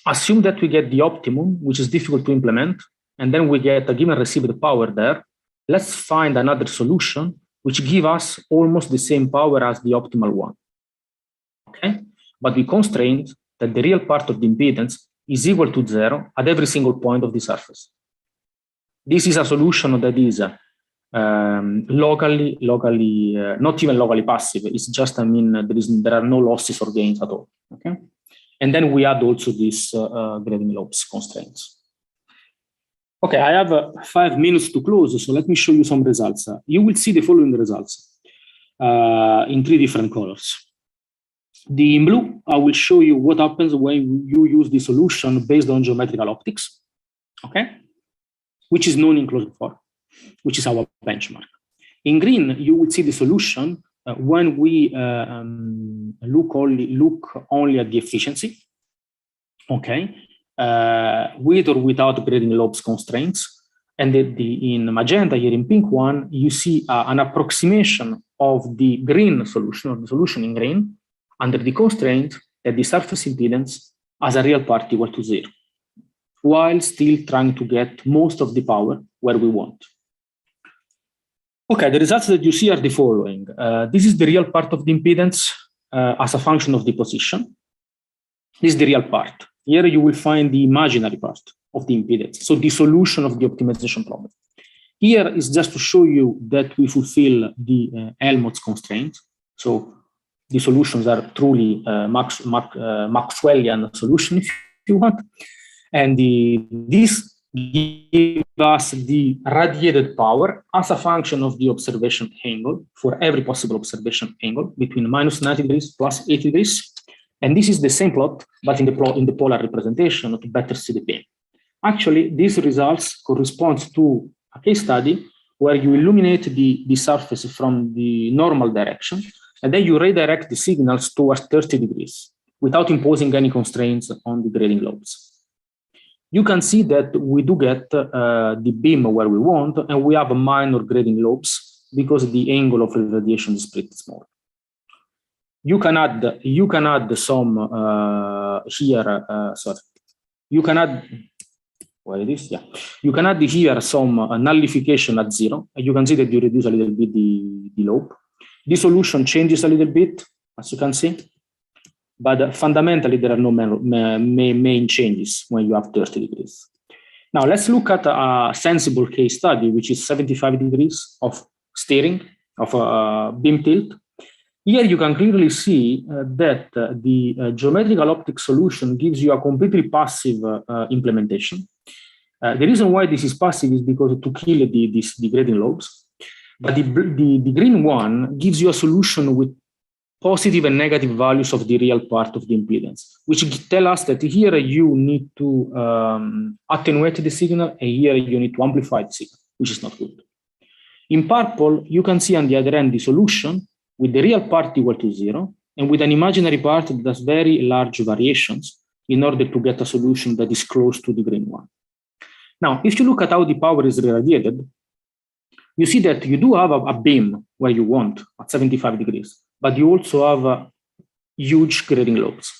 assume that we get the optimum, which is difficult to implement, and then we get a given received power there. Let's find another solution which gives us almost the same power as the optimal one. Okay, but we constrain that the real part of the impedance is equal to 0 at every single point of the surface. This is a solution that is locally, not even locally passive. It's just, I mean, there are no losses or gains at all. Okay, and then we add also these grading lobes constraints. Okay, I have 5 minutes to close, so let me show you some results. You will see the following results in 3 different colors. In blue, I will show you what happens when you use the solution based on geometrical optics, okay, which is known in closure form, which is our benchmark. In green, you will see the solution when we look only at the efficiency, okay, with or without grading lobes constraints. And in magenta, here in pink one, you see an approximation of the green solution, or the solution in green, under the constraint that the surface impedance has a real part equal to 0, while still trying to get most of the power where we want. Okay, the results that you see are the following. This is the real part of the impedance as a function of the position. This is the real part. Here you will find the imaginary part of the impedance, so the solution of the optimization problem. Here is just to show you that we fulfill the Helmholtz constraint. So the solutions are truly Maxwellian solution, if you want. And this gives us the radiated power as a function of the observation angle for every possible observation angle between minus 90 degrees plus 80 degrees. And this is the same plot, but in the polar representation to better see the beam. Actually, these results correspond to a case study where you illuminate the surface from the normal direction, and then you redirect the signals towards 30 degrees without imposing any constraints on the grading lobes. You can see that we do get the beam where we want, and we have a minor grading lobes because the angle of radiation is pretty small. You can add some here. Sorry, you can add. Where it is? Yeah, you can add here some nullification at 0. You can see that you reduce a little bit the lobe. The solution changes a little bit, as you can see. but fundamentally there are no main changes when you have 30 degrees. Now let's look at a sensible case study, which is 75 degrees of steering, of beam tilt. Here you can clearly see that the geometrical optic solution gives you a completely passive implementation. The reason why this is passive is because to kill these degrading lobes, but the green one gives you a solution with positive and negative values of the real part of the impedance, which tell us that here you need to attenuate the signal, and here you need to amplify the signal, which is not good. In purple, you can see on the other end the solution with the real part equal to 0, and with an imaginary part that has very large variations in order to get a solution that is close to the green one. Now, if you look at how the power is radiated, you see that you do have a beam where you want at 75 degrees, but you also have huge grading lobes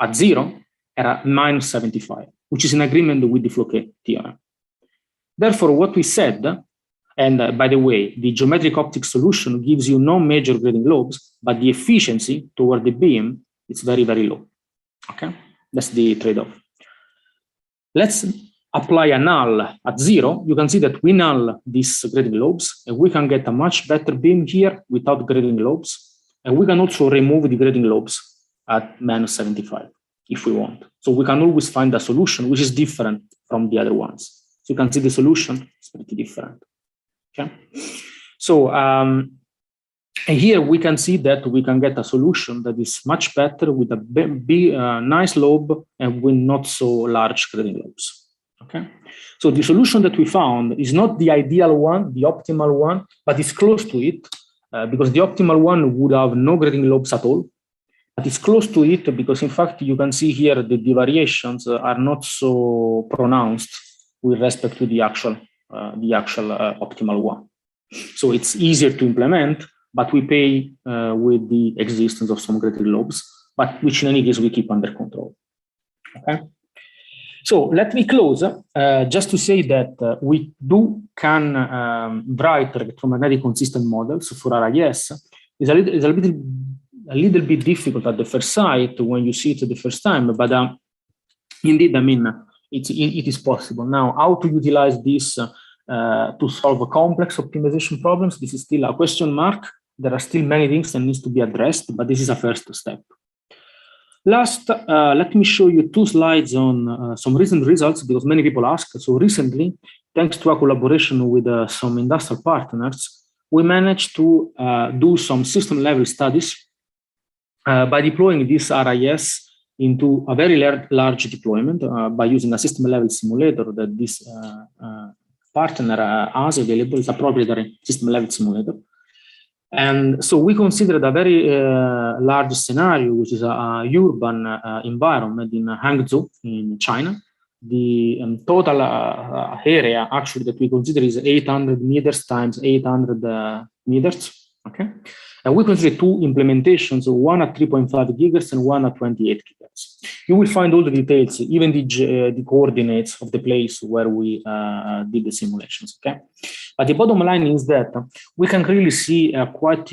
at 0 and at -75, which is in agreement with the Floquet theorem. Therefore, what we said, and by the way, the geometric optic solution gives you no major grading lobes, but the efficiency toward the beam is very, very low. Okay, that's the trade-off. Let's apply a null at 0. You can see that we null these grading lobes, and we can get a much better beam here without grading lobes. And we can also remove the grading lobes at -75 if we want. So we can always find a solution which is different from the other ones. So you can see the solution is pretty different. Okay, so here we can see that we can get a solution that is much better with a nice lobe and with not so large grading lobes. Okay, so the solution that we found is not the ideal one, the optimal one, but it's close to it because the optimal one would have no grading lobes at all. But it's close to it because, in fact, you can see here that the variations are not so pronounced with respect to the actual optimal one. So it's easier to implement, but we pay with the existence of some grading lobes, but which in any case we keep under control. Okay. So let me close just to say that we can write electromagnetic consistent models for RIS. It's a little bit difficult at the first sight when you see it the first time, but indeed, I mean, it is possible. Now, how to utilize this to solve complex optimization problems? This is still a question mark. There are still many things that needs to be addressed, but this is a first step. Last, let me show you 2 slides on some recent results because many people ask. So recently, thanks to a collaboration with some industrial partners, we managed to do some system level studies by deploying this RIS into a very large deployment by using a system level simulator that this partner has available. It's a proprietary system level simulator. And so we considered a very large scenario, which is a urban environment in Hangzhou in China. The total area actually that we consider is 800 meters times 800 meters. Okay, and we consider 2 implementations, one at 3.5 gigahertz and one at 28 gigahertz. You will find all the details, even the coordinates of the place where we did the simulations. Okay, but the bottom line is that we can really see quite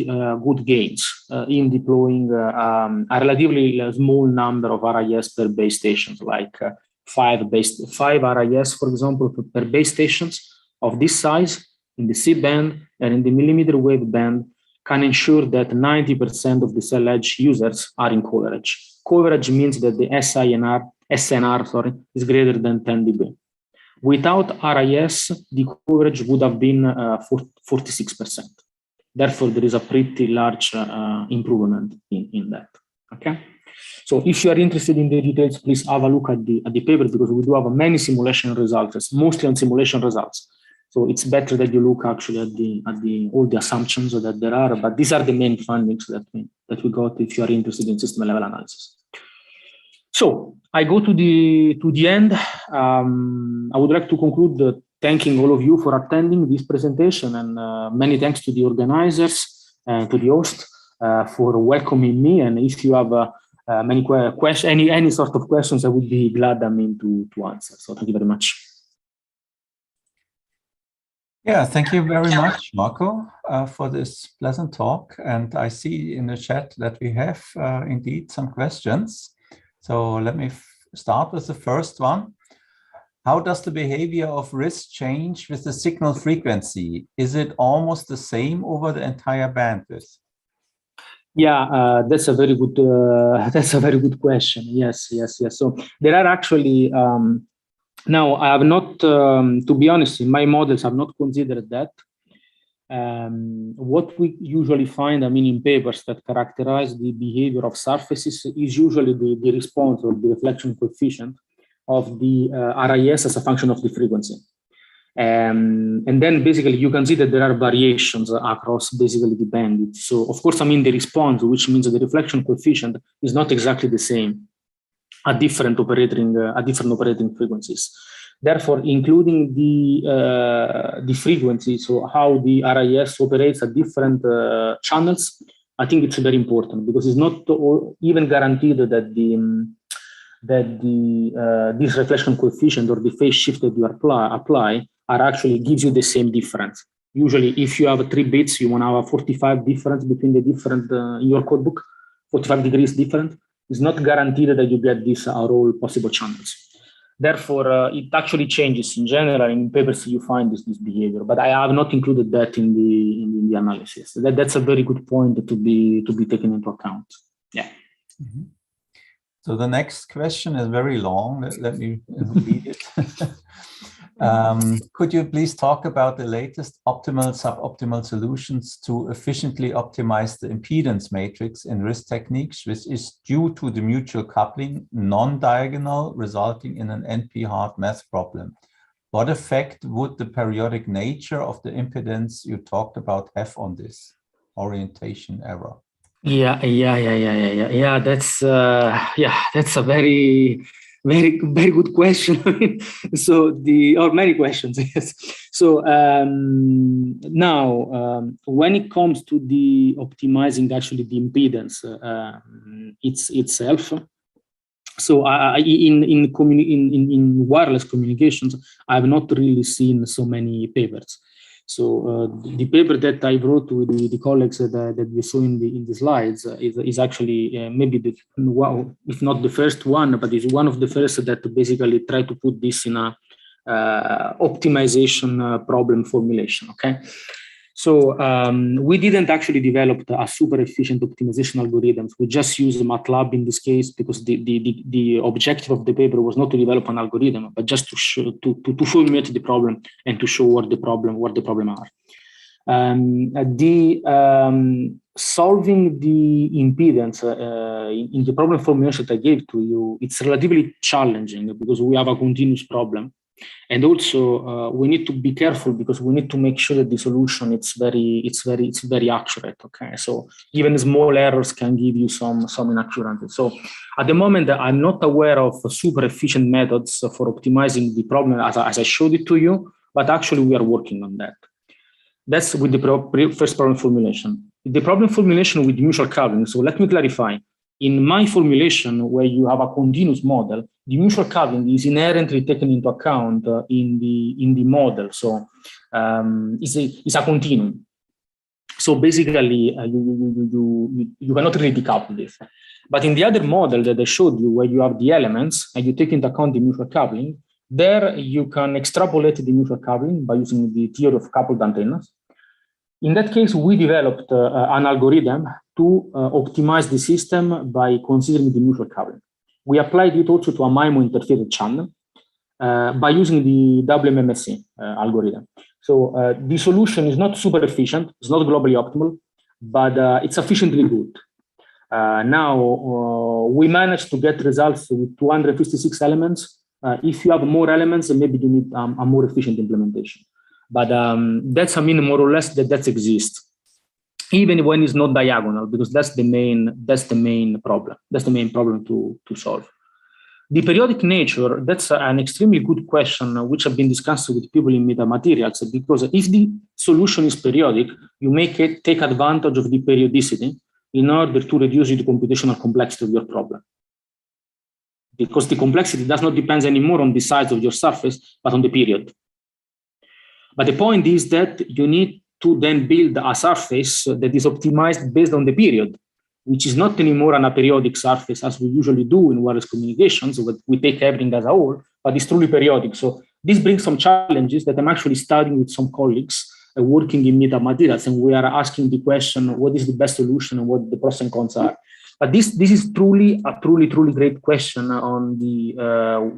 good gains in deploying a relatively small number of RIS per base stations, like 5 RIS, for example, per base stations of this size in the C-band and in the millimeter wave band can ensure that 90% of the cell edge users are in coverage. Coverage means that the SNR is greater than 10 dB. Without RIS, the coverage would have been 46%. Therefore, there is a pretty large improvement in that. Okay. So if you are interested in the details, please have a look at the paper because we do have many simulation results, mostly on simulation results. So it's better that you look actually at all the assumptions that there are, but these are the main findings that we got if you are interested in system level analysis. So I go to the end. I would like to conclude thanking all of you for attending this presentation, and many thanks to the organizers and to the host for welcoming me. And if you have many questions, any sort of questions, I would be glad to answer. So thank you very much. Yeah, thank you very much, Marco, for this pleasant talk. And I see in the chat that we have indeed some questions. So let me start with the first one. How does the behavior of RIS change with the signal frequency? Is it almost the same over the entire bandwidth? Yeah, that's a very good question. Yes. So there are actually now I have not, to be honest, in my models I've not considered that. What we usually find, in papers that characterize the behavior of surfaces is usually the response or the reflection coefficient of the RIS as a function of the frequency. And then basically you can see that there are variations across basically the bandwidth. So of course, the response, which means the reflection coefficient is not exactly the same at different operating frequencies. Therefore, including the frequency, so how the RIS operates at different channels, I think it's very important because it's not even guaranteed that this reflection coefficient or the phase shift that you apply are actually gives you the same difference. Usually, if you have 3 bits, you want to have a 45 difference between the different in your codebook, 45 degrees different. It's not guaranteed that you get these are all possible channels. Therefore, it actually changes in general. In papers, you find this behavior, but I have not included that in the analysis. That's a very good point to be taken into account. Yeah. Mm-hmm. So the next question is very long. Let me read it. Could you please talk about the latest optimal, suboptimal solutions to efficiently optimize the impedance matrix in RIS techniques, which is due to the mutual coupling, non-diagonal, resulting in an NP-hard math problem? What effect would the periodic nature of the impedance you talked about have on this orientation error? Yeah. That's a very good question. So many questions. Yes. So now, when it comes to the optimizing actually the impedance itself. So in wireless communications, I have not really seen so many papers. So the paper that I wrote with the colleagues that we saw in the slides is actually maybe if not the first one, but is one of the first that basically try to put this in a optimization problem formulation. Okay. So we didn't actually develop a super efficient optimization algorithms. We just used MATLAB in this case because the objective of the paper was not to develop an algorithm, but just to show, to formulate the problem and to show what the problem are. Solving the impedance in the problem formulation that I gave to you, it's relatively challenging because we have a continuous problem. And also, we need to be careful because we need to make sure that the solution it's very accurate. Okay, so even small errors can give you some inaccuracy. So at the moment, I'm not aware of super efficient methods for optimizing the problem as I showed it to you, but actually we are working on that. That's with the first problem formulation. The problem formulation with mutual coupling. So let me clarify. In my formulation, where you have a continuous model, the mutual coupling is inherently taken into account in the model. So it's a continuum. So basically, you cannot really decouple this. But in the other model that I showed you, where you have the elements and you take into account the mutual coupling, there you can extrapolate the mutual coupling by using the theory of coupled antennas. In that case, we developed an algorithm to optimize the system by considering the mutual coupling. We applied it also to a MIMO interfered channel by using the WMMSC algorithm. So the solution is not super efficient, it's not globally optimal, but it's sufficiently good. Now, we managed to get results with 256 elements. If you have more elements, maybe you need a more efficient implementation. But that's more or less that exists, even when it's not diagonal, because that's the main problem. That's the main problem to solve. The periodic nature, that's an extremely good question, which have been discussed with people in metamaterials, because if the solution is periodic, you take advantage of the periodicity in order to reduce the computational complexity of your problem. Because the complexity does not depend anymore on the size of your surface, but on the period. But the point is that you need to then build a surface that is optimized based on the period, which is not anymore an aperiodic surface as we usually do in wireless communications. We take everything as a whole, but it's truly periodic. So this brings some challenges that I'm actually studying with some colleagues working in metamaterials, and we are asking the question, what is the best solution and what the pros and cons are. But this is truly a truly great question on the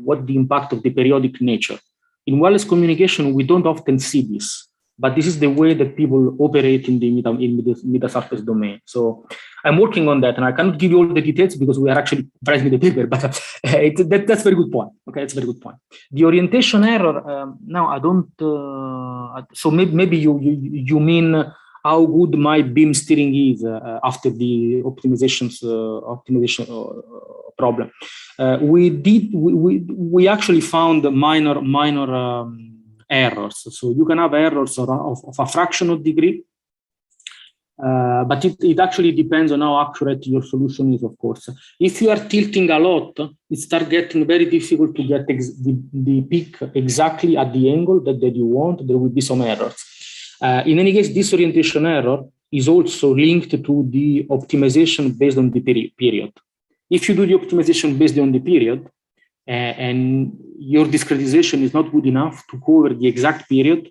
what the impact of the periodic nature. In wireless communication, we don't often see this, but this is the way that people operate in the meta-surface domain. So I'm working on that, and I cannot give you all the details because we are actually writing the paper, but that's a very good point. Okay, it's a very good point. The orientation error, now I don't, so maybe you mean how good my beam steering is after the optimization problem. We actually found minor errors. So you can have errors of a fraction of degree, but it actually depends on how accurate your solution is, of course. If you are tilting a lot, it starts getting very difficult to get the peak exactly at the angle that you want. There will be some errors. In any case, this orientation error is also linked to the optimization based on the period. If you do the optimization based on the period, and your discretization is not good enough to cover the exact period,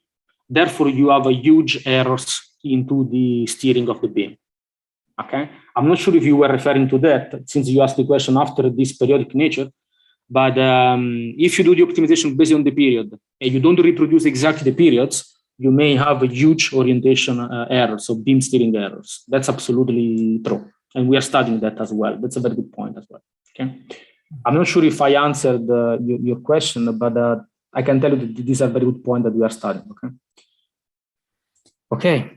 therefore you have a huge errors into the steering of the beam. Okay, I'm not sure if you were referring to that since you asked the question after this periodic nature, but if you do the optimization based on the period and you don't reproduce exactly the periods, you may have a huge orientation errors, so beam steering errors. That's absolutely true, and we are studying that as well. That's a very good point as well. Okay. I'm not sure if I answered your question, but I can tell you that these are very good points that we are studying. Okay. Okay.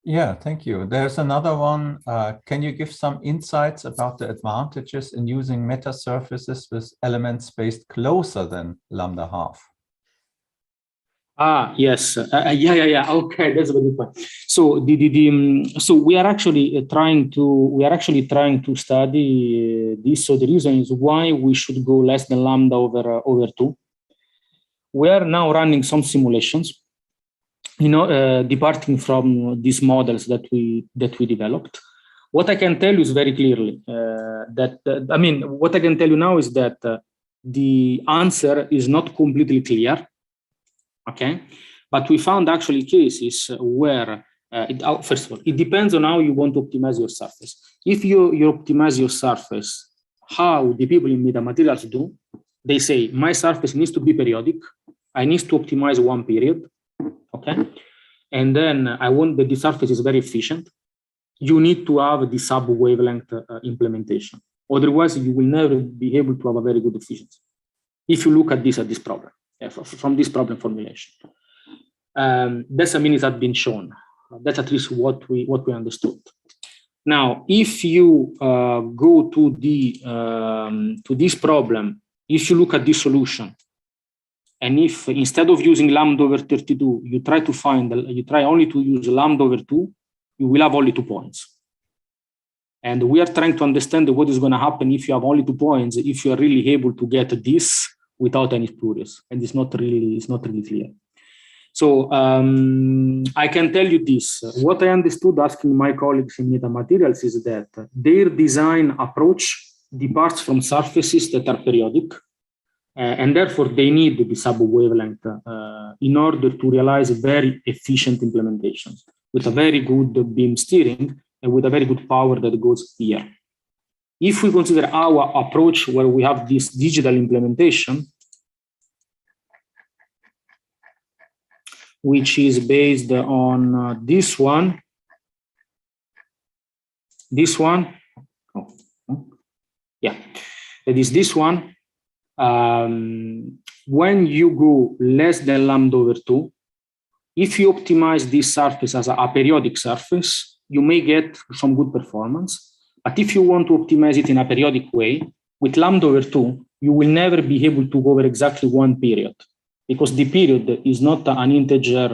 Yeah, thank you. There's another one. Can you give some insights about the advantages in using meta surfaces with elements spaced closer than lambda half? Yes. Yeah. Okay, that's a very good point. So so we are actually trying to study this. So the reason is why we should go less than lambda over 2. We are now running some simulations, departing from these models that we developed. What I can tell you is very clearly what I can tell you now is that the answer is not completely clear. Okay, but we found actually cases where, first of all, it depends on how you want to optimize your surface. If you optimize your surface, how the people in metamaterials do, they say, my surface needs to be periodic. I need to optimize one period. Okay, and then I want that the surface is very efficient. You need to have the sub-wavelength implementation. Otherwise, you will never be able to have a very good efficiency. If you look at this problem. From this problem formulation, that's it has been shown. That's at least what we understood. Now, if you go to this problem, if you look at this solution, and if instead of using lambda over 32, you try only to use lambda over 2, you will have only 2 points. And we are trying to understand what is going to happen if you have only 2 points, if you are really able to get this without any spurious, and it's not really clear. So I can tell you this. What I understood asking my colleagues in metamaterials is that their design approach departs from surfaces that are periodic, and therefore they need the sub-wavelength in order to realize very efficient implementations with a very good beam steering and with a very good power that goes here. If we consider our approach where we have this digital implementation, which is based on this one, yeah, it is this one. When you go less than lambda over 2, if you optimize this surface as a periodic surface, you may get some good performance. But if you want to optimize it in a periodic way, with lambda over 2, you will never be able to cover exactly one period, because the period is not an integer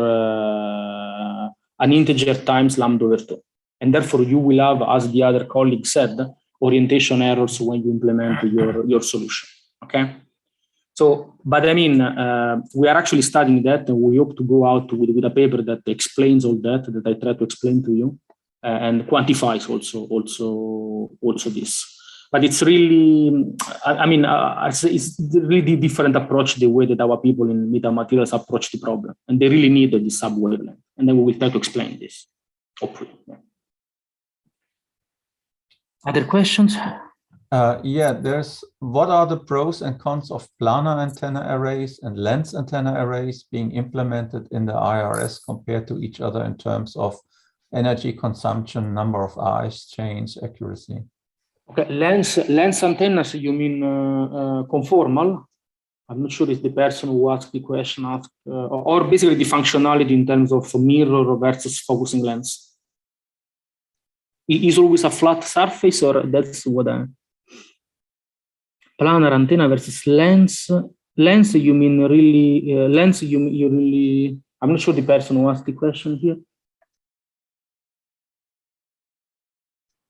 times lambda over 2. And therefore, you will have, as the other colleague said, orientation errors when you implement your solution. Okay? So, but I mean, we are actually studying that, and we hope to go out with a paper that explains all that I try to explain to you, and quantifies also this. But it's really, I mean, it's really different approach, the way that our people in metamaterials approach the problem, and they really need the sub-wavelength, and then we will try to explain this, hopefully. Yeah. Other questions? Yeah, what are the pros and cons of planar antenna arrays and lens antenna arrays being implemented in the IRS compared to each other in terms of energy consumption, number of eyes, change, accuracy? Okay, lens antennas, you mean conformal? I'm not sure if the person who asked the question asked, or basically the functionality in terms of mirror versus focusing lens. Is always a flat surface, or that's what I... Planar antenna versus lens. Lens, you mean really, lens, you really, I'm not sure the person who asked the question here.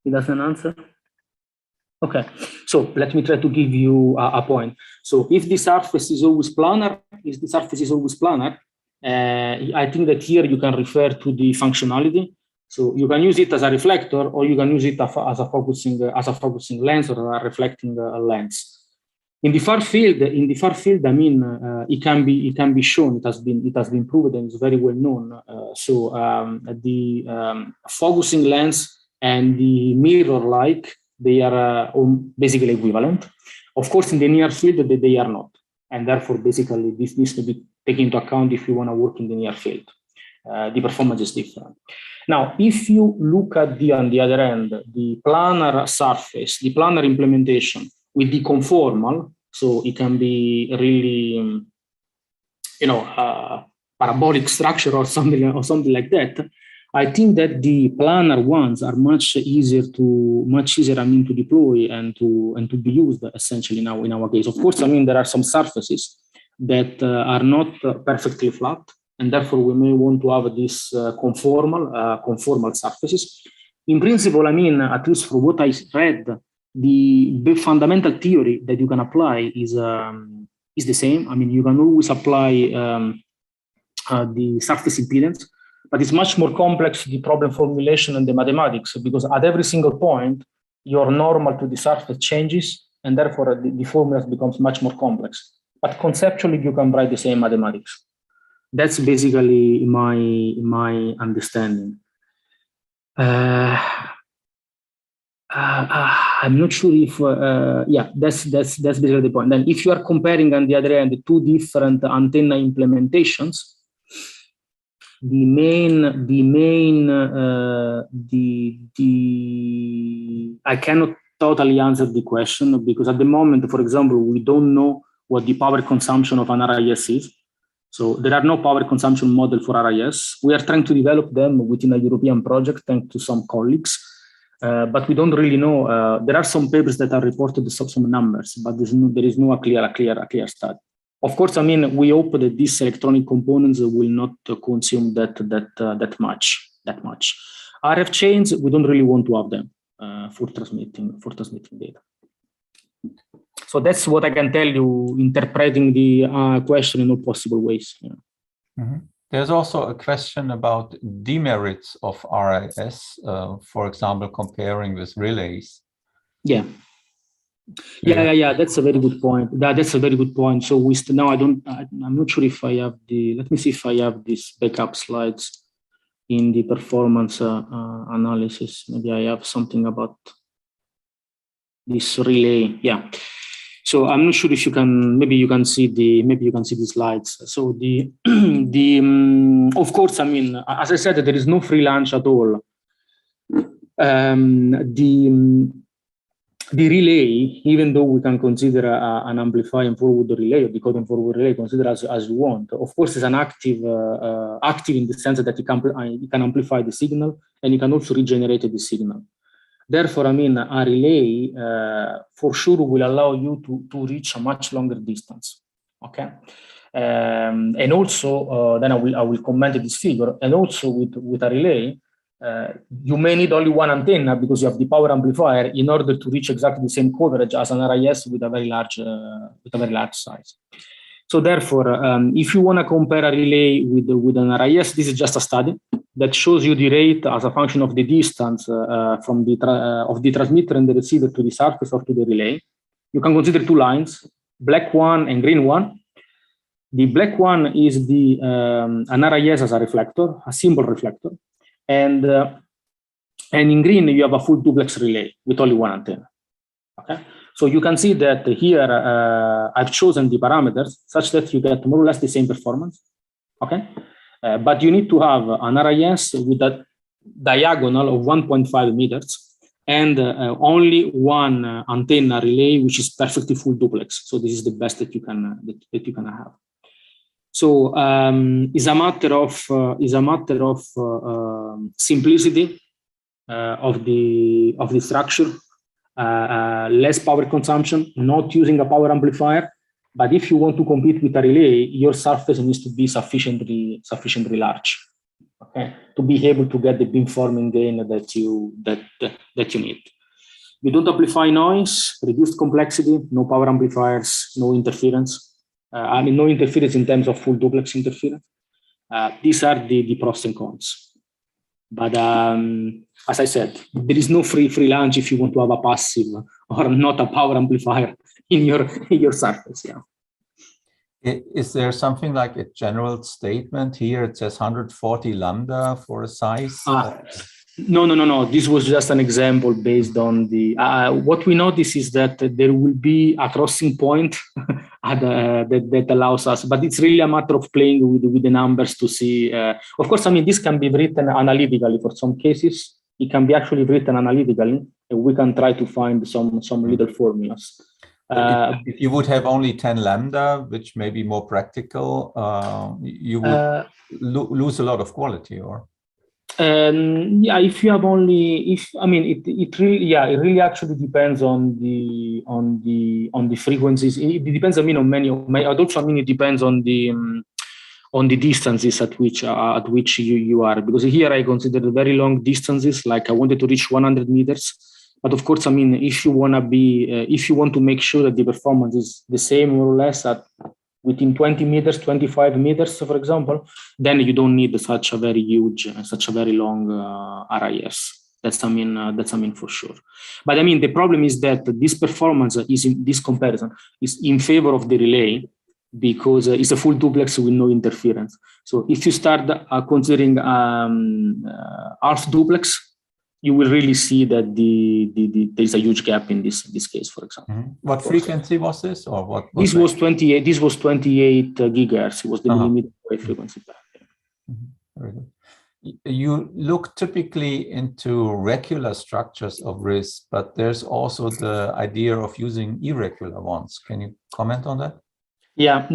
He doesn't answer. Okay, so let me try to give you a point. So if the surface is always planar, I think that here you can refer to the functionality. So you can use it as a reflector, or you can use it as a focusing lens or a reflecting lens. In the far field, I mean, it can be shown. It has been proven, and it's very well known. The focusing lens and the mirror-like, they are basically equivalent. Of course, in the near field, they are not, and therefore, basically, this needs to be taken into account if you want to work in the near field. The performance is different. Now, if you look at on the other end, the planar surface, the planar implementation with the conformal, so it can be really, parabolic structure or something like that. I think that the planar ones are much easier to deploy and to be used essentially now in our case. Of course, I mean, there are some surfaces that are not perfectly flat, and therefore we may want to have this conformal surfaces. In principle, I mean, at least for what I read, the fundamental theory that you can apply is the same. I mean, you can always apply the surface impedance, but it's much more complex, the problem formulation and the mathematics, because at every single point, your normal to the surface changes, and therefore the formula becomes much more complex. But conceptually, you can write the same mathematics. That's basically my understanding. I'm not sure if, that's basically the point. Then if you are comparing on the other end, two different antenna implementations, I cannot totally answer the question, because at the moment, for example, we don't know what the power consumption of an RIS is. So there are no power consumption model for RIS. We are trying to develop them within a European project, thanks to some colleagues. But we don't really know. There are some papers that are reported some numbers, but there is no clear study. Of course, I mean, we hope that these electronic components will not consume that much. RF chains, we don't really want to have them for transmitting data. So that's what I can tell you, interpreting the question in all possible ways. Yeah. Mm-hmm. There's also a question about demerits of RIS, for example, comparing with relays. Yeah. Yeah. That's a very good point. That's a very good point. So I'm not sure if I have let me see if I have these backup slides in the performance analysis. Maybe I have something about this relay. Yeah. So I'm not sure if you can, maybe you can see the slides. So of course, I mean, as I said, there is no free lunch at all. The relay, even though we can consider an amplifying forward relay or decoding forward relay, consider as you want. Of course, it's an active in the sense that it can amplify the signal, and it can also regenerate the signal. Therefore, I mean, a relay for sure will allow you to reach a much longer distance. Okay, and also then I will comment this figure. And also with a relay, you may need only one antenna because you have the power amplifier in order to reach exactly the same coverage as an RIS with a very large size. So therefore, if you want to compare a relay with an RIS, this is just a study that shows you the rate as a function of the distance from the transmitter and the receiver to the surface or to the relay. You can consider two lines, black one and green one. The black one is an RIS as a reflector, a symbol reflector, and in green you have a full duplex relay with only one antenna. Okay. So you can see that here I've chosen the parameters such that you get more or less the same performance. Okay, but you need to have an RIS with a diagonal of 1.5 meters and only one antenna relay, which is perfectly full duplex. So this is the best that you can have. So is a matter of simplicity of the structure. Less power consumption, not using a power amplifier. But if you want to compete with a relay, your surface needs to be sufficiently large, okay, to be able to get the beamforming gain that you need. You don't amplify noise, reduced complexity, no power amplifiers, no interference. No interference in terms of full duplex interference. These are the pros and cons. But as I said, there is no free lunch if you want to have a passive or not a power amplifier in your surface. Yeah. Is there something like a general statement here? It says 140 lambda for a size. No. This was just an example based on the. What we notice is that there will be a crossing point that allows us, but it's really a matter of playing with the numbers to see. Of course, I mean, this can be written analytically for some cases. It can be actually written analytically, and we can try to find some little formulas. If you would have only 10 lambda, which may be more practical, you would lose a lot of quality, or. Yeah, if you have only, it really actually depends on the frequencies. It depends, on many. Also, it depends on the distances at which you are. Because here I consider very long distances, like I wanted to reach 100 meters. But of course, if you want to make sure that the performance is the same more or less at within 20 meters, 25 meters, for example, then you don't need such a very long RIS. That's for sure. But the problem is that this performance is in this comparison is in favor of the relay because it's a full duplex with no interference. So if you start considering half duplex, you will really see that there's a huge gap in this case, for example. Mm-hmm. What frequency was this, or what? This was 28. This was 28 gigahertz. It was the millimeter wave frequency. Mm-hmm. Very good. You look typically into regular structures of RIS, but there's also the idea of using irregular ones. Can you comment on that? Yeah.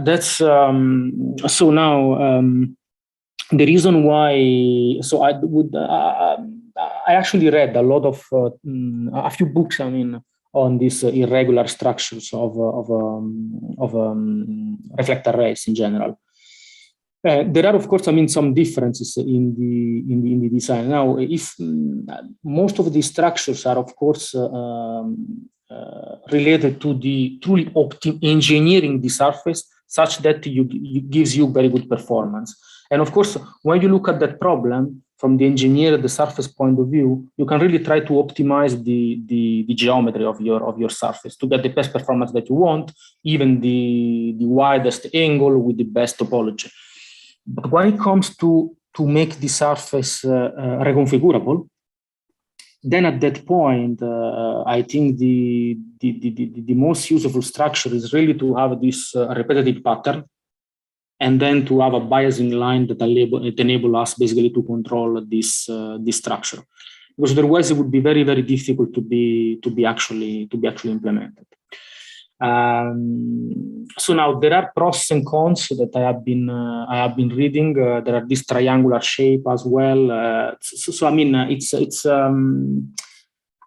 That's so now. The reason why, so I would, I actually read a lot of, a few books, on these irregular structures of reflector arrays in general. There are, of course, some differences in the design. Now, if most of these structures are, of course, related to the truly engineering the surface such that it gives you very good performance. And of course, when you look at that problem from the engineer, the surface point of view, you can really try to optimize the geometry of your surface to get the best performance that you want, even the widest angle with the best topology. But when it comes to make the surface reconfigurable, then at that point, I think the most useful structure is really to have this repetitive pattern, and then to have a biasing line that enable us basically to control this structure, because otherwise it would be very, very difficult to be actually implemented. So now there are pros and cons that I have been reading. There are this triangular shape as well. It's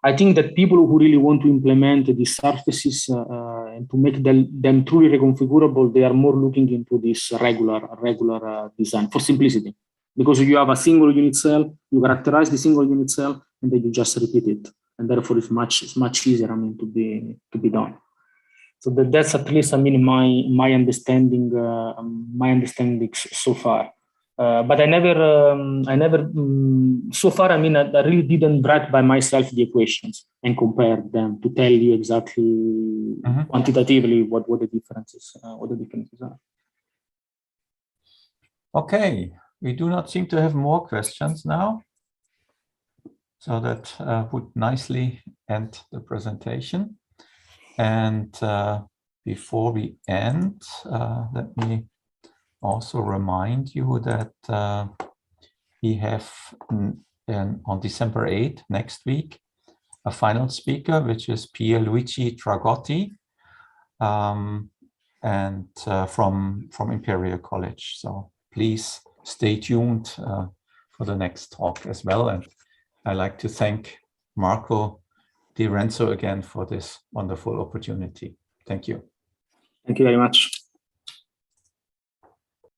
I think that people who really want to implement these surfaces and to make them truly reconfigurable, they are more looking into this regular design for simplicity. because you have a single unit cell, you characterize the single unit cell, and then you just repeat it, and therefore it's much easier, I mean, to be done. So that's at least, I mean, my understanding so far. But I never so far, I mean, I really didn't write by myself the equations and compare them to tell you exactly quantitatively what the differences are. Okay, we do not seem to have more questions now. So that would nicely end the presentation. And before we end, let me also remind you that we have on December 8th, next week, a final speaker, which is Pierluigi Tragotti, and from Imperial College. So please stay tuned for the next talk as well. And I'd like to thank Marco Di Renzo again for this wonderful opportunity. Thank you. Thank you very much.